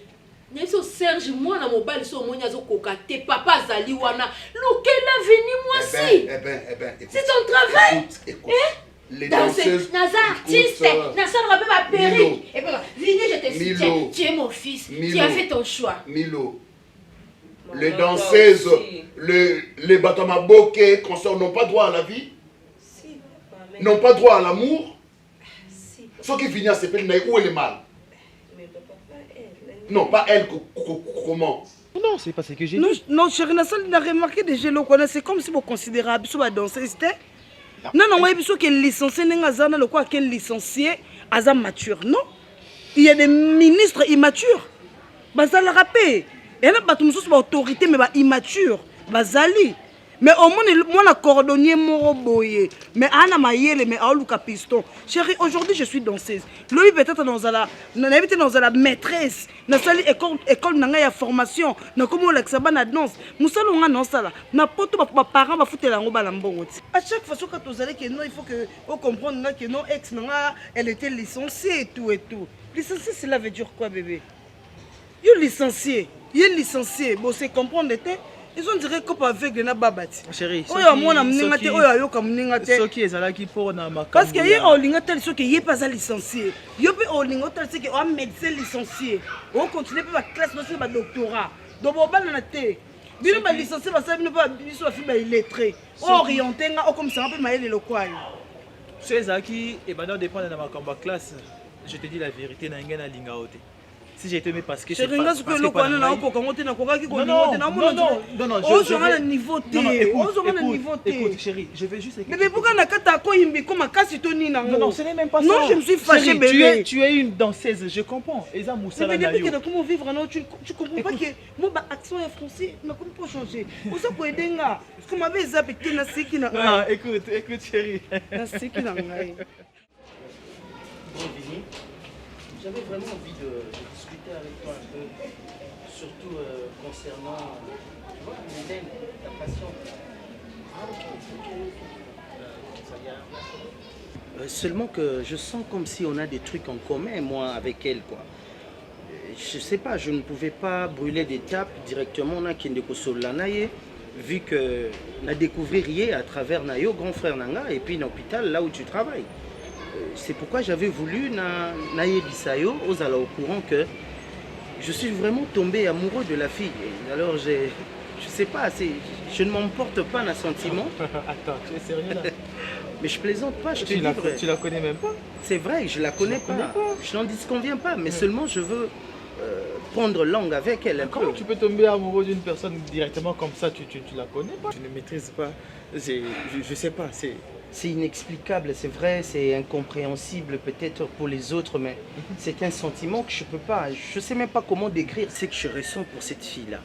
[SPEAKER 2] Neso Serge, moi na mobile so monya zo kokate papa zali wana. Lokela veni moi si.
[SPEAKER 8] Eh ben,
[SPEAKER 2] c'est ton travail.
[SPEAKER 8] Écoute. Les danseuses.
[SPEAKER 2] Naza artiste, Naza rabe ma perruque. Et puis vini je te soutiens. Tu es mon fils. Tu as fait ton choix.
[SPEAKER 8] Milo. Les danseuses, les batamaboke, consorts n'ont pas droit à la vie. N'ont pas droit à l'amour. Ceux qui finissent à se plaindre, où est le mal? Non, pas elle, comment?
[SPEAKER 3] Non, c'est pas ce que j'ai dit.
[SPEAKER 5] Non, chérie, on a remarqué déjà, c'est comme si vous considérez que vous danser. Non, non, il y a des licenciés, il licencié, mature. Non, il y a des ministres immatures. Bazal rappé. Il y a des autorités, mais immatures. Bazali. Mais au moins, moi, je cordonnier moroboye. Mais Anna Mayele, mais Aoluka Piston. Chérie, aujourd'hui, je suis danseuse. Lui, peut-être dans la maîtresse. Dans l'école de formation. Dans la danse. Nous sommes dans ça. Nous sommes parents qui foutent la robe à l'ambon. À chaque fois que vous allez, il faut que vous compreniez que nos ex, elle était licenciée et tout. Licenciée, cela veut dire quoi, bébé? Il est licencié. Bon, c'est comprendre. Ils ont dirait qu'on peut aveugle na babati.
[SPEAKER 3] Chérie,
[SPEAKER 5] ce
[SPEAKER 3] qui est là qui pour na makamba.
[SPEAKER 5] Parce que y a olingatel ce qui y est pas licencié. Yo pe olingatel ce qui est médecin licencié. On continue pas classe non c'est ba doctorat. Donc on va na té. Bino ba licencié ba ça bino ba biso ba fi ba illettré. Orienté nga comme ça on peut mailler le quoi.
[SPEAKER 3] C'est ça qui et ben dépend de makamba classe. Je te dis la vérité na ngena linga ote. Si j'ai été parce que
[SPEAKER 5] c'est pas parce que non, je
[SPEAKER 3] écoute chérie, je vais juste
[SPEAKER 5] mais pourquoi na kata ko imbi comme kasi toni nango?
[SPEAKER 3] Non, ce n'est même pas ça.
[SPEAKER 5] Non, je me suis fâché bébé.
[SPEAKER 3] Tu es une danseuse, je comprends. Eza Moussala
[SPEAKER 5] na yo. Mais comment vivre non, tu comprends pas que moi ba action est français, mais comment pour changer? On ça pour aider nga. Comme avait zapeti na siki na.
[SPEAKER 3] Non, écoute chérie.
[SPEAKER 5] Na siki na ngai.
[SPEAKER 10] J'avais vraiment envie de discuter avec toi un peu, surtout concernant, tu vois, l'Éden, ta passion. Ah ok.
[SPEAKER 7] Seulement que je sens comme si on a des trucs en commun, moi, avec elle, quoi. Je sais pas, je ne pouvais pas brûler d'étapes directement, on a Kendeko Solanaye, vu que on a découvert rien à travers Nayo, grand frère Nanga, et puis l'hôpital, là où tu travailles. C'est pourquoi j'avais voulu Naye Bisayo, aux au courant que je suis vraiment tombé amoureux de la fille. Alors je sais pas, je ne m'emporte pas d'un sentiment.
[SPEAKER 3] Attends, tu es sérieux là?
[SPEAKER 7] Mais je plaisante pas, je te dis vrai.
[SPEAKER 3] Tu la connais même pas?
[SPEAKER 7] C'est vrai, je la connais pas. Je n'en disconviens pas, mais seulement je veux prendre langue avec elle un peu.
[SPEAKER 3] Comment tu peux tomber amoureux d'une personne directement comme ça? Tu la connais pas? Tu ne maîtrises pas. Je sais pas,
[SPEAKER 7] c'est inexplicable, c'est vrai, c'est incompréhensible peut-être pour les autres, mais c'est un sentiment que je peux pas, je sais même pas comment décrire ce que je ressens pour cette fille-là.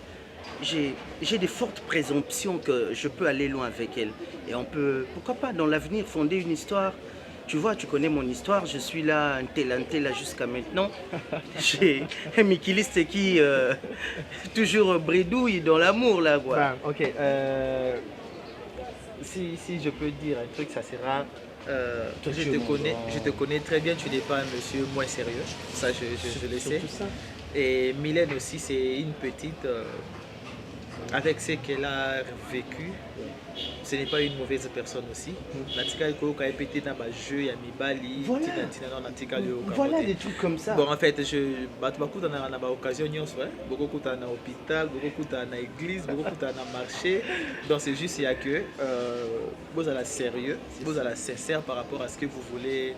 [SPEAKER 7] J'ai des fortes présomptions que je peux aller loin avec elle. Et on peut, pourquoi pas, dans l'avenir, fonder une histoire. Tu vois, tu connais mon histoire, je suis là, un tel là jusqu'à maintenant. J'ai un Mikiliste qui toujours bredouille dans l'amour là, quoi.
[SPEAKER 3] Bah, ok, si je peux dire un truc, ça sera... je te connais très bien, tu n'es pas un monsieur moins sérieux, ça je le sais. Et Mylène aussi, c'est une petite... avec ce qu'elle a vécu, ce n'est pas une mauvaise personne aussi.
[SPEAKER 7] Voilà des trucs comme ça.
[SPEAKER 3] Bon, en fait, beaucoup d'occasions, beaucoup à l'hôpital, beaucoup à l'église, beaucoup à marché. Donc c'est juste que vous allez sérieux, vous allez sincère par rapport à ce que vous voulez,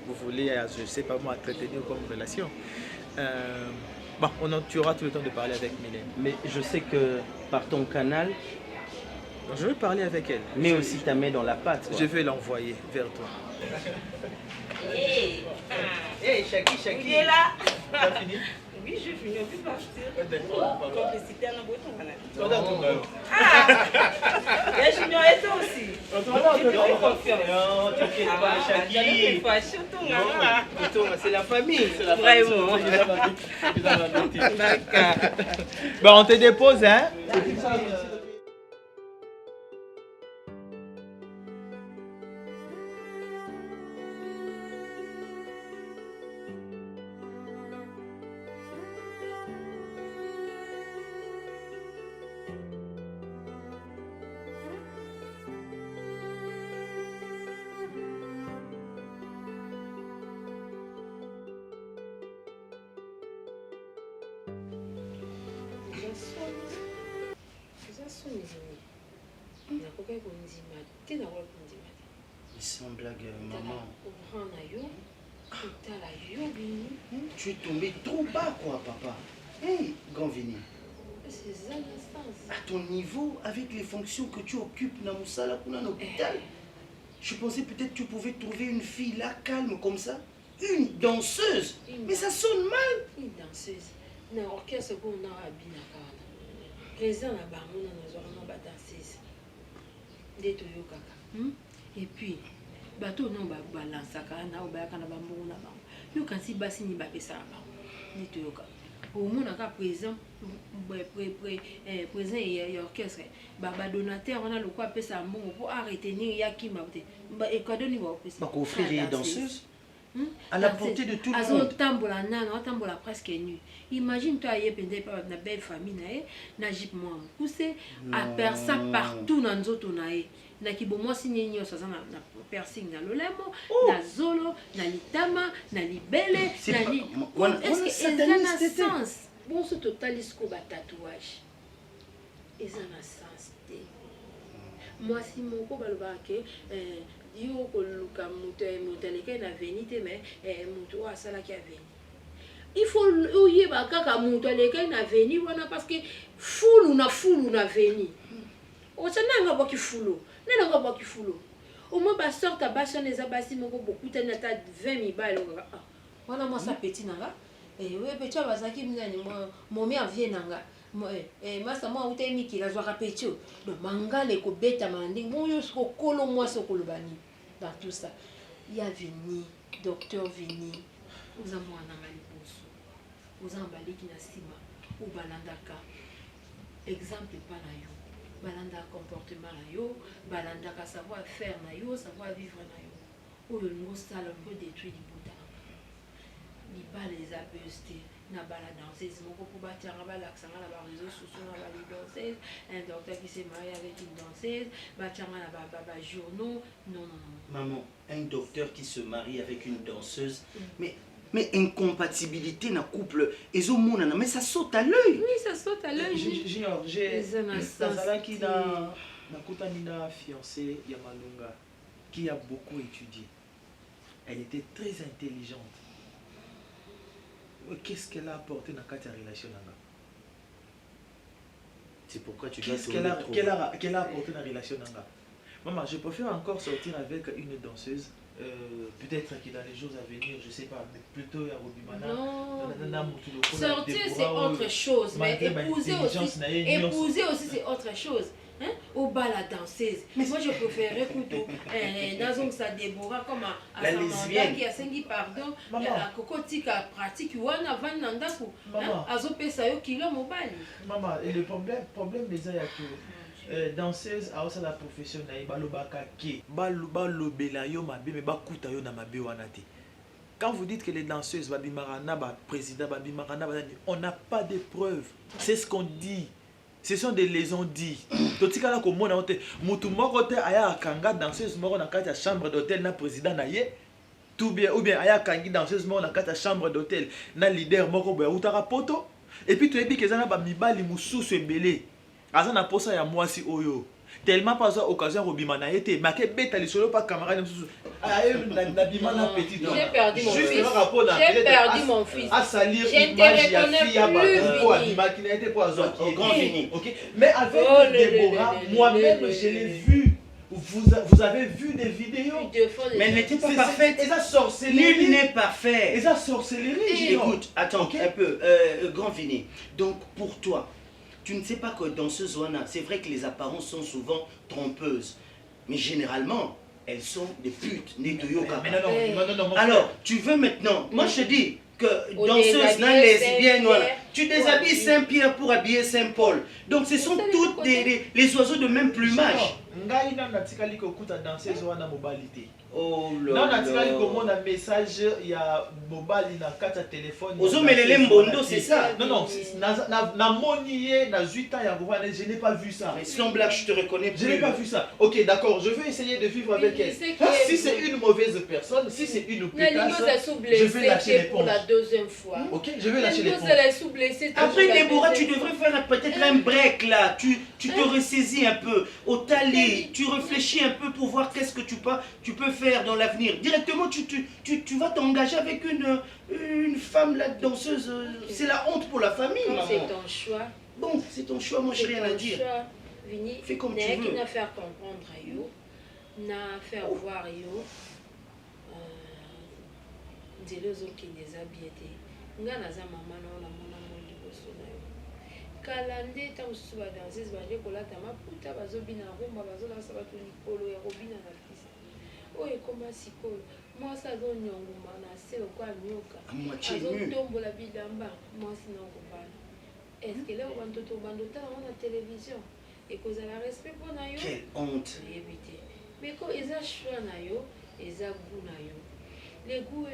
[SPEAKER 3] je sais pas moi, entretenir comme relation. Bon, tu auras tout le temps de parler avec Mylène.
[SPEAKER 7] Mais je sais que par ton canal,
[SPEAKER 3] je vais parler avec elle.
[SPEAKER 7] Mais aussi ta main dans la pâte.
[SPEAKER 3] Je vais l'envoyer vers toi.
[SPEAKER 9] Hey,
[SPEAKER 3] Chaki.
[SPEAKER 9] Il est là.
[SPEAKER 3] Tu as fini?
[SPEAKER 9] Oui, j'ai fini. On peut partir. Complicité à nos et Junior et toi aussi.
[SPEAKER 7] C'est la famille.
[SPEAKER 9] Vraiment.
[SPEAKER 3] Bon, on te dépose, hein?
[SPEAKER 7] Sans blague, maman. Tu es tombé trop bas, quoi, papa. Hey, grand Vini. À ton niveau, avec les fonctions que tu occupes dans Moussala, dans l'hôpital, je pensais peut-être que tu pouvais trouver une fille là, calme comme ça. Une danseuse. Mais ça sonne mal.
[SPEAKER 2] Une danseuse. Dans l'orchestre, on a bien président la banque, on a danseuse. Des toyo kaka. Et puis, bateau non balansaka na obaka na bambo na bango. Yo kasi basi ni bapesa ba. Ni toyo kaka. Au moins on a président président et orchestre. Ba donateur on a le quoi pesa mbongo pour arrêter ni yakima te. Ba ekado ni ba pesa.
[SPEAKER 7] Ba ko offrir les danseuses. À la portée de tout le monde.
[SPEAKER 2] Tambola nana, tambola presque nu. Imagine toi y pende pas na belle famille na jip moi. Poussé à persa partout dans nzoto nae. Na kibomo signé nyoso za na piercing na lolemo, na zolo, na litama, na libele, na li. Est-ce que ça a sens? Bon ce totalise ko ba tatouage. Et ça a sens. Moi si mon ko balba ke yo koluka muteleke na venite mais mutu asala ki aveni. Il faut oyeba kaka muteleke na veni wana parce que fulu na veni. O tsananga ba ki fulu. Nena nga ba ki fulu. Au moins ba sorta ba chane za basi moko beaucoup tena ta 20 000 balles. Wana moi ça petit nanga. Ouais petit bazaki mnani mo mi avie nanga. Masa moi ute miki la zwa rapetio. Donc mangale ko beta manding mo yo ko kolo moi so ko lobani. Dans tout ça, il y a Vini, docteur Vini, vous avez un amaliboso, vous avez un balik na sima, ou balandaka. Exemple pas na yo. balanda comportement na yo balandaka savoir faire na yo savoir vivre na yo oyo olingi osala olingi odétruire libota libala eza bese te na bala danseuse moko mpo batianga balakisanga na baréseau sociaux na bali danseuse un docteur qui s'est marié avec une danseuse batianga na bajournaux non.
[SPEAKER 7] Maman, un docteur qui se marie avec une danseuse, mais incompatibilité dans le couple, mais ça saute à l'œil.
[SPEAKER 2] Oui, ça saute à l'œil.
[SPEAKER 3] Junior, j'ai Nazalaki na Kutanina fiancée Yamalunga qui a beaucoup étudié. Elle était très intelligente. Qu'est-ce qu'elle a apporté dans la relation?
[SPEAKER 7] C'est pourquoi tu dois
[SPEAKER 3] qu'elle a apporté dans la relation? Maman, je préfère encore sortir avec une danseuse. Peut-être que dans les jours à venir, je ne sais pas, mais plutôt à Robimana.
[SPEAKER 2] Non. Sortir, c'est autre chose. Mais épouser aussi, c'est autre chose. Hein? Au bas la danseuse. Mais moi, je préférerais couteau. Dans un ça Déborah comme à Samanda qui a sengi pardon. À Cocotica pratique. Ou en avant Nandaku. Azopesa yo kilo mobile.
[SPEAKER 3] Maman, et le problème des que danseuse a aussi la profession na balobaka ke balobela yo mabe mais bakuta yo na mabe wana te. Quand vous dites que les danseuses babimarana ba président babimarana on n'a pas de preuves. C'est ce qu'on dit. Ce sont des lésions dites. Totika la ko mona hote mutu moko te aya kanga danseuse moko na kati ya chambre d'hôtel na président na ye. Tout bien ou bien aya kangi danseuse moko na kati ya chambre d'hôtel na leader moko boya utaka poto. Et puis tu ebi kezana ba mibali mususu ebele. Aza na posa ya mwasi oyo tellement pas occasion robima na été mais que beta les solo pas camarade na bima na petit
[SPEAKER 2] j'ai perdu mon fils
[SPEAKER 3] à salir image ya fille ya ba bima qui n'a été pas grand fini. OK, mais avec Déborah moi-même je l'ai vu. Vous avez vu des vidéos,
[SPEAKER 7] mais elle n'était pas parfaite.
[SPEAKER 3] Et ça sorcellerie.
[SPEAKER 7] Nul n'est parfait.
[SPEAKER 3] Et ça sorcellerie.
[SPEAKER 7] Écoute, attends un peu, grand Vini. Donc pour toi, tu ne sais pas que dans ce zone, c'est vrai que les apparences sont souvent trompeuses, mais généralement, elles sont des putes, nées de yoga.
[SPEAKER 3] Non,
[SPEAKER 7] alors, tu veux maintenant, moi je te dis que danseuse, lesbienne, tu déshabilles Saint-Pierre pour habiller Saint-Paul. Donc ce sont toutes les oiseaux de même plumage. Oh là là.
[SPEAKER 3] Non, un message, il y a mobile na carte téléphone.
[SPEAKER 7] C'est ça.
[SPEAKER 3] Non, na monier, na 8 ans, je n'ai pas vu ça.
[SPEAKER 7] Sans blague, je te reconnais plus.
[SPEAKER 3] Je n'ai pas vu ça. Ok, d'accord, je vais essayer de vivre avec elle. Si c'est une mauvaise personne, si c'est une pétasse, je vais lâcher l'éponge.
[SPEAKER 2] Pour la deuxième fois.
[SPEAKER 3] Ok, je vais lâcher l'éponge.
[SPEAKER 7] Après Déborah, tu devrais faire peut-être un break là. Tu te ressaisis un peu. Au tali, tu réfléchis un peu pour voir qu'est-ce que tu peux faire dans l'avenir. Directement, tu vas t'engager avec une femme là, danseuse. C'est la honte pour la famille.
[SPEAKER 2] C'est ton choix.
[SPEAKER 7] Bon, c'est ton choix, moi je n'ai rien à dire.
[SPEAKER 2] Vini,
[SPEAKER 7] fais comme tu veux.
[SPEAKER 2] Na faire comprendre yo, na faire voir yo. Nzelo zoki des habités. Nga naza maman na mona moli bosola yo. Kalande ta usuba danseuse baje kolata maputa bazobina rumba bazola sabatu likolo ya robina na fils. Oye koma sikolo. Moi ça do nyonguma na se kwa nyoka. Azotombola bilamba, moi sinon kobana. Est-ce que là on va tout bandota na télévision et cause la respect pour na yo?
[SPEAKER 7] Quelle honte.
[SPEAKER 2] Mais quand ils ont choix na yo, ils ont goût na yo. Les goûts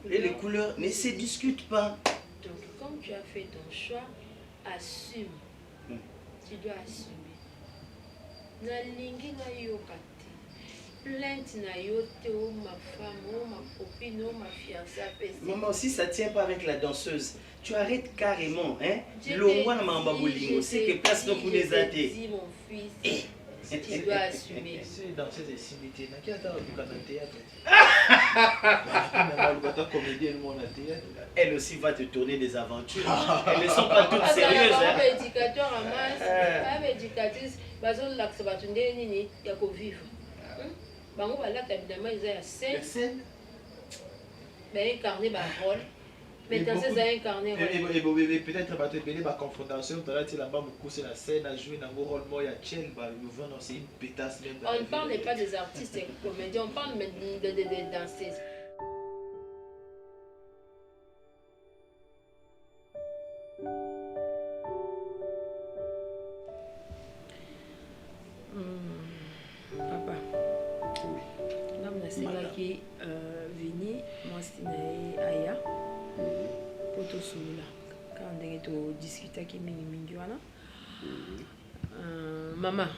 [SPEAKER 7] et les couleurs ne se discutent pas.
[SPEAKER 2] Donc comme tu as fait ton choix, assume. Tu dois assumer. Na lingi na yo kati. Plainte na yo te ou ma femme, ou ma copine, ou ma fiancée.
[SPEAKER 7] Maman, si ça tient pas avec la danseuse, tu arrêtes carrément, hein? L'eau na mamba bolingo, c'est que place donc pour les athées.
[SPEAKER 2] Dis mon fils. Tu dois assumer.
[SPEAKER 3] C'est danseuse et simité. N'a qu'à t'avoir du théâtre.
[SPEAKER 7] Elle aussi va te tourner des aventures. Elles ne sont pas toutes sérieuses.
[SPEAKER 2] Hein? Éducateur en masse, éducatrice, bazon l'axe batunde nini ya ko vivre. Bango balaka évidemment ils ont la scène. Ben incarner ba rôle. Mais dans ces incarner
[SPEAKER 3] et peut-être ba te belé ba confrontation dans la là-bas beaucoup c'est la scène à jouer dans rôle moi ya Chel ba nous venons c'est une pétasse même.
[SPEAKER 2] On ne parle pas des artistes et comédiens, on parle de danseuses. nasengaki Vini mwasi na ye aya po tosolola kaka ndenge todiscutaki mingimingi wana. Mama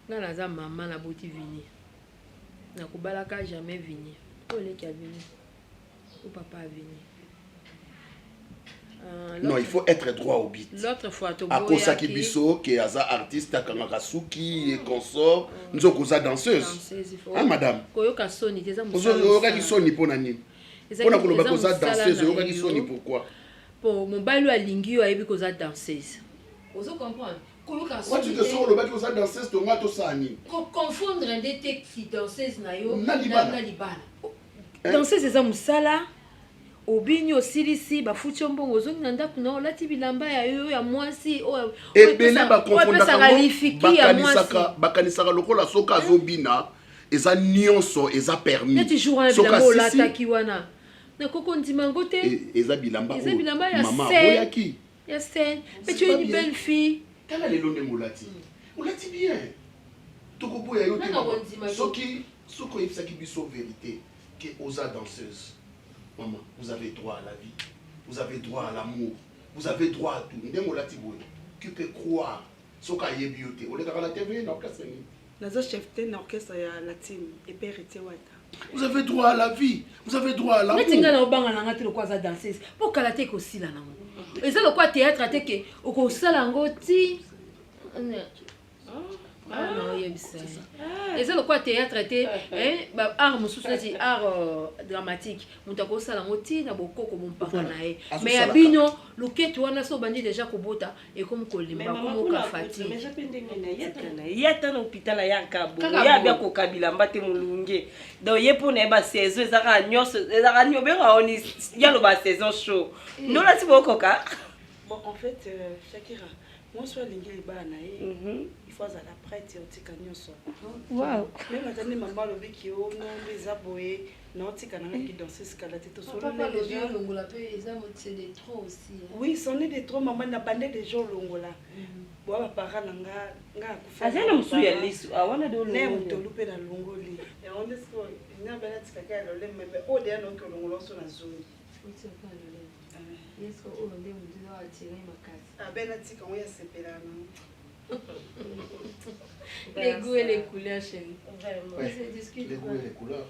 [SPEAKER 2] nga naza mama naboti Vini nakobalaka jamais Vini po oleki ya Vini o papa a Vini.
[SPEAKER 8] Non, il faut être droit au but.
[SPEAKER 2] L'autre fois, tu
[SPEAKER 8] as Kosaki Bisso, qui est un artiste, Kanakasuki et consort, nous avons une danseuse. Ah, madame.
[SPEAKER 2] Koyoka Soni, tu as
[SPEAKER 8] Koyoka Soni pour Nani. On a koyoka danseuse, Koyoka Soni pourquoi?
[SPEAKER 2] Pour mon bailo à Lingui, a eu Kosa danseuse. Vous comprenez?
[SPEAKER 8] Quand tu te sors le bac Kosa danseuse, tu as Sani.
[SPEAKER 2] Confondre un détective qui danseuse na yo na libala.
[SPEAKER 6] Danseuse c'est ça musala. Obinyo silisi bafuti mbongo zongi na ndako na olati bilamba ya yo ya mwasi
[SPEAKER 8] ebele bakanisaka lokola soka azobina eza nyonso eza permis
[SPEAKER 6] neti jour na bilamba olataki wana na koko ndima ngo te
[SPEAKER 8] eza bilamba
[SPEAKER 6] ya
[SPEAKER 8] mama boyaki
[SPEAKER 6] ya scène mais tu es une belle fille
[SPEAKER 8] kala lelo nde molati olati bien tokoboya yo te soki soko yebisaki biso vérité que oza danseuse. Maman, vous avez droit à la vie, vous avez droit à l'amour, vous avez droit à tout. Tu peux croire ce qu'il y a beauté. On est dans la TV, l'orchestre.
[SPEAKER 5] L'orchestre latine et père était wata.
[SPEAKER 8] Vous avez droit à la vie, vous avez droit à l'amour.
[SPEAKER 6] Mais tu n'as pas de quoi danser. Pour qu'elle ait aussi là. Et c'est le quoi théâtre à teke au cosalango ti. Ah non, il y a ça. Et c'est le quoi théâtre était art musicien, art dramatique. Montako salamoti na boko comme pakanae. Mais abino loket wana so bandi déjà kobota et comme kolimba comme kafati.
[SPEAKER 9] Mais j'appelle yata na hôpital ya Kabo. Ya bia ko kabila mbate mulunge. Donc yepo na ba saison ezaka nyos ezaka nyobera oni ya lo ba saison chaud. Non la ti bokoka.
[SPEAKER 5] Bon en fait Shakira moi soit l'ingé banae. Il faut aller prêtre au tikanyoso.
[SPEAKER 9] Wow.
[SPEAKER 5] Même attendez maman le qui au nom des aboyés non tikananga qui danser ce qu'elle a été solo.
[SPEAKER 2] Papa le vieux longola peut ils ont c'est des trop aussi.
[SPEAKER 5] Oui, c'en est des trop maman n'a bandé des gens longola. Bon ma parents nga kufa.
[SPEAKER 9] Azana msuya lisu awana do longola.
[SPEAKER 5] Nem to lupe na longoli. Et on est ce n'a pas la tikaka le lem mais au dernier donc longola sur la zone.
[SPEAKER 2] Est-ce qu'on a des mots à tirer ma case?
[SPEAKER 5] Ah ben la tika on y a sepelana.
[SPEAKER 2] Les goûts et les couleurs, chérie.
[SPEAKER 8] Vraiment. Ouais. Les goûts et les couleurs.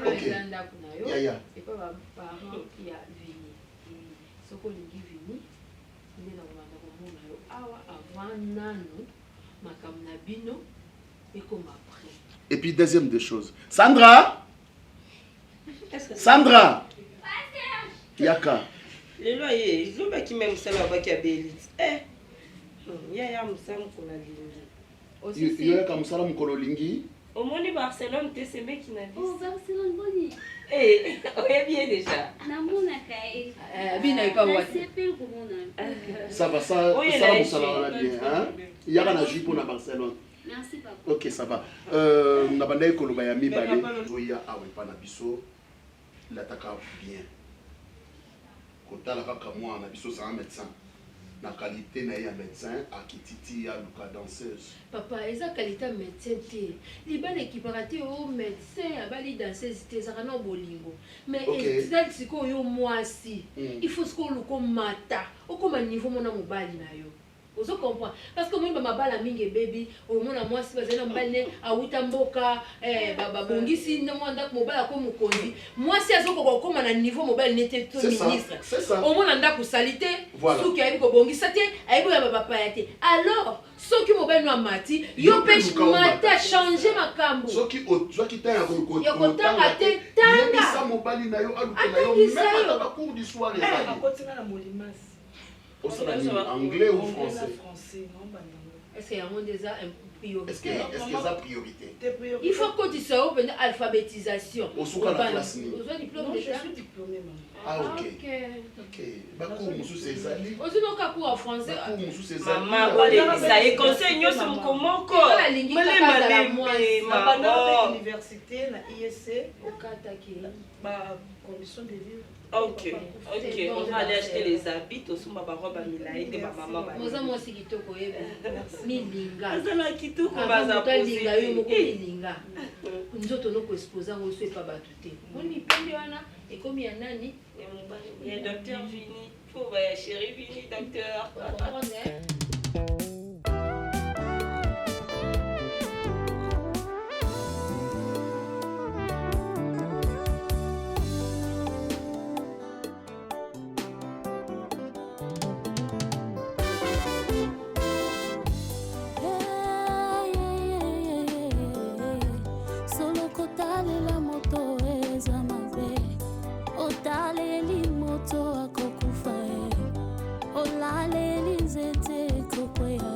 [SPEAKER 2] Ok.
[SPEAKER 8] C'est
[SPEAKER 2] pas ma parent qui a venu. Ce qu'on dit venu, il est dans avant nano, ma kamnabino et comme après.
[SPEAKER 8] Et puis deuxième des choses. Sandra. Sandra. Yaka.
[SPEAKER 9] Les loyers, ils ont qui même ça là-bas qui a béli. Ya musam kona lingi.
[SPEAKER 8] Yo ya musala mukolo lingi.
[SPEAKER 9] Au monde Barcelone te c'est mec qui n'a vu.
[SPEAKER 1] Oh Barcelone boni.
[SPEAKER 9] Ouais bien déjà.
[SPEAKER 1] Namuna kai.
[SPEAKER 6] Bina pas wa.
[SPEAKER 1] C'est pile komona.
[SPEAKER 8] Ça va ça musala bien hein. Ya kana jipo na Barcelone.
[SPEAKER 1] Merci papa.
[SPEAKER 8] OK, ça va. Na bandai koloba ya mibale. Oya awe pa na biso. L'ataka bien. Kotala kaka moi na biso c'est un médecin. La qualité na ya médecin à Kititi ya Luka danseuse.
[SPEAKER 2] Papa, eza qualité médecin té. Li ba l'équiparate au médecin abali danseuse té za kana bolingo. Mais ezali siko yo mwasi. Il faut ce qu'on ko mata. Okoma niveau mona mobali na yo. Ozo comprendre parce que moi ba mabala mingi baby au mona mwasi bazana mbalne awuta mboka baba bongisi na mwanda mobala ko mukondi. Mwasi azoko ko koma na niveau mobile nete to ministre. Au mona ndako salite soki ayi ko bongisa te ayi ko ya baba payate. Alors soki mobile no amati yo pêche mata changer makambo.
[SPEAKER 8] Soki soki ta ya ko
[SPEAKER 2] yo kotanga te tanga.
[SPEAKER 8] Sa mobali na yo aluka na yo même à la cour du soir les amis.
[SPEAKER 5] Akotinga na molimas.
[SPEAKER 8] Anglais ou français?
[SPEAKER 2] Est-ce qu'il y a un déjà priorité?
[SPEAKER 8] Est-ce qu'il y a priorité?
[SPEAKER 2] Il faut que tu sois ouvert à l'alphabétisation.
[SPEAKER 8] Au souk à la classe.
[SPEAKER 2] Non,
[SPEAKER 5] je suis diplômée, maman.
[SPEAKER 8] Ah, ok. Bako musu sezali.
[SPEAKER 2] Aussi donc à cours en français.
[SPEAKER 8] Bako musu sezali.
[SPEAKER 9] Maman, ça y conseille nous sur comment quoi?
[SPEAKER 5] Maman, université na ISC
[SPEAKER 2] au Kataki.
[SPEAKER 5] Ba condition de vie.
[SPEAKER 9] Ok, on va aller acheter les habits, aussi ma robe à Milaï, de ma maman.
[SPEAKER 2] Moi aussi qui te connais, Milinga.
[SPEAKER 9] Ça n'a qui tout
[SPEAKER 2] comme ça. Milinga. nzoto no koexpose yango so epa bato te moni pembe wana ekomi ya nani
[SPEAKER 9] ya docteur Vini faut ba ya chéri Vini docteur
[SPEAKER 1] Otalela moto eza mabe otaleli moto akokufa olaleli nzete kokwea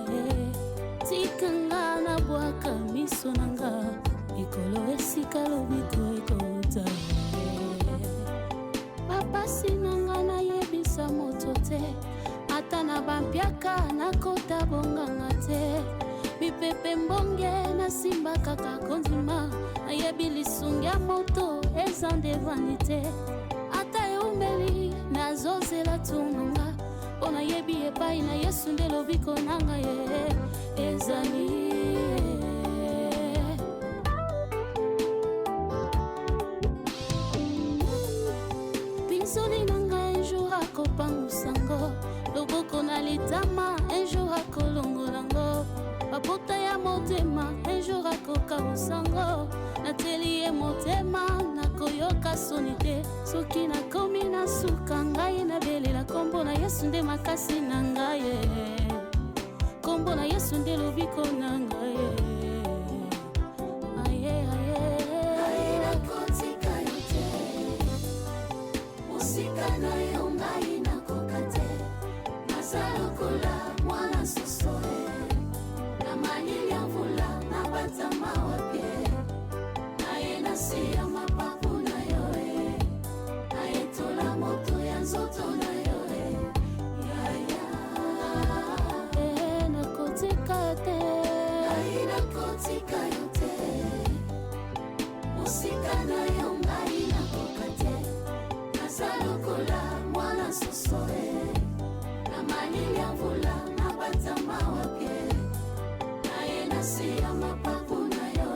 [SPEAKER 1] tikanga na bwaka miso nanga ekolo esika lobiko ekota bapasi nanga nayebisa moto te ata na bampiaka nakota bonganga te bipepe mbonge nasimba kaka kondima ayebi lisungi ya moto eza nde vanité ata eumeli nazozela tunanga mpo nayebi epai na yesu nde lobiko nanga ye ezali pinzoli nanga un jour akopangusango loboko na litama un jour akolongolango babota ya motema un jour akokabusango nateli ye motema nakoyoka soni te soki nakomi na suka ngai nabelela kombo na yesu nde makasi na ngai kombo na yesu nde lobiko na ngai nakotika yo te mosika na yo ngai nakoka te naza lokola mwana soso na malili ya mvula nabata mawapie nasia mapapu na yo naetola moto ya nzoto na yo nakotika te nakotika yo te mosika na yo ngai nakoka te naza lokola mwana soso na malili ya mvula nabata mawapie nasia mapapu na yo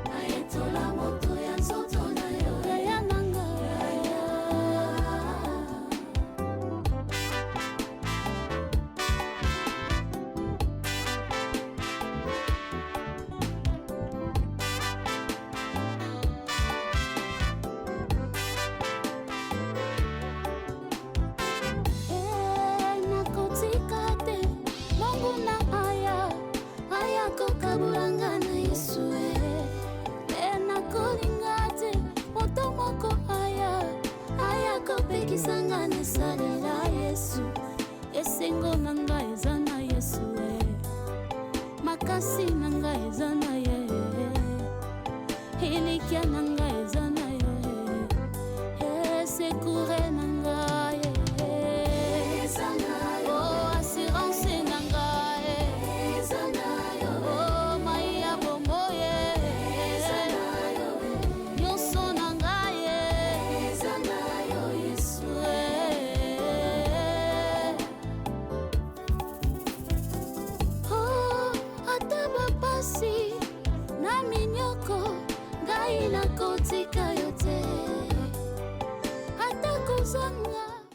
[SPEAKER 1] naetola moto ya nzoto na yo ya nanga nakotika te mongu na aya kokabulanga na yesu nakolinga te moto moko aya kopekisanga na salela yesu esengo na ngai eza na yesu makasi na ngai eza na ye elikya na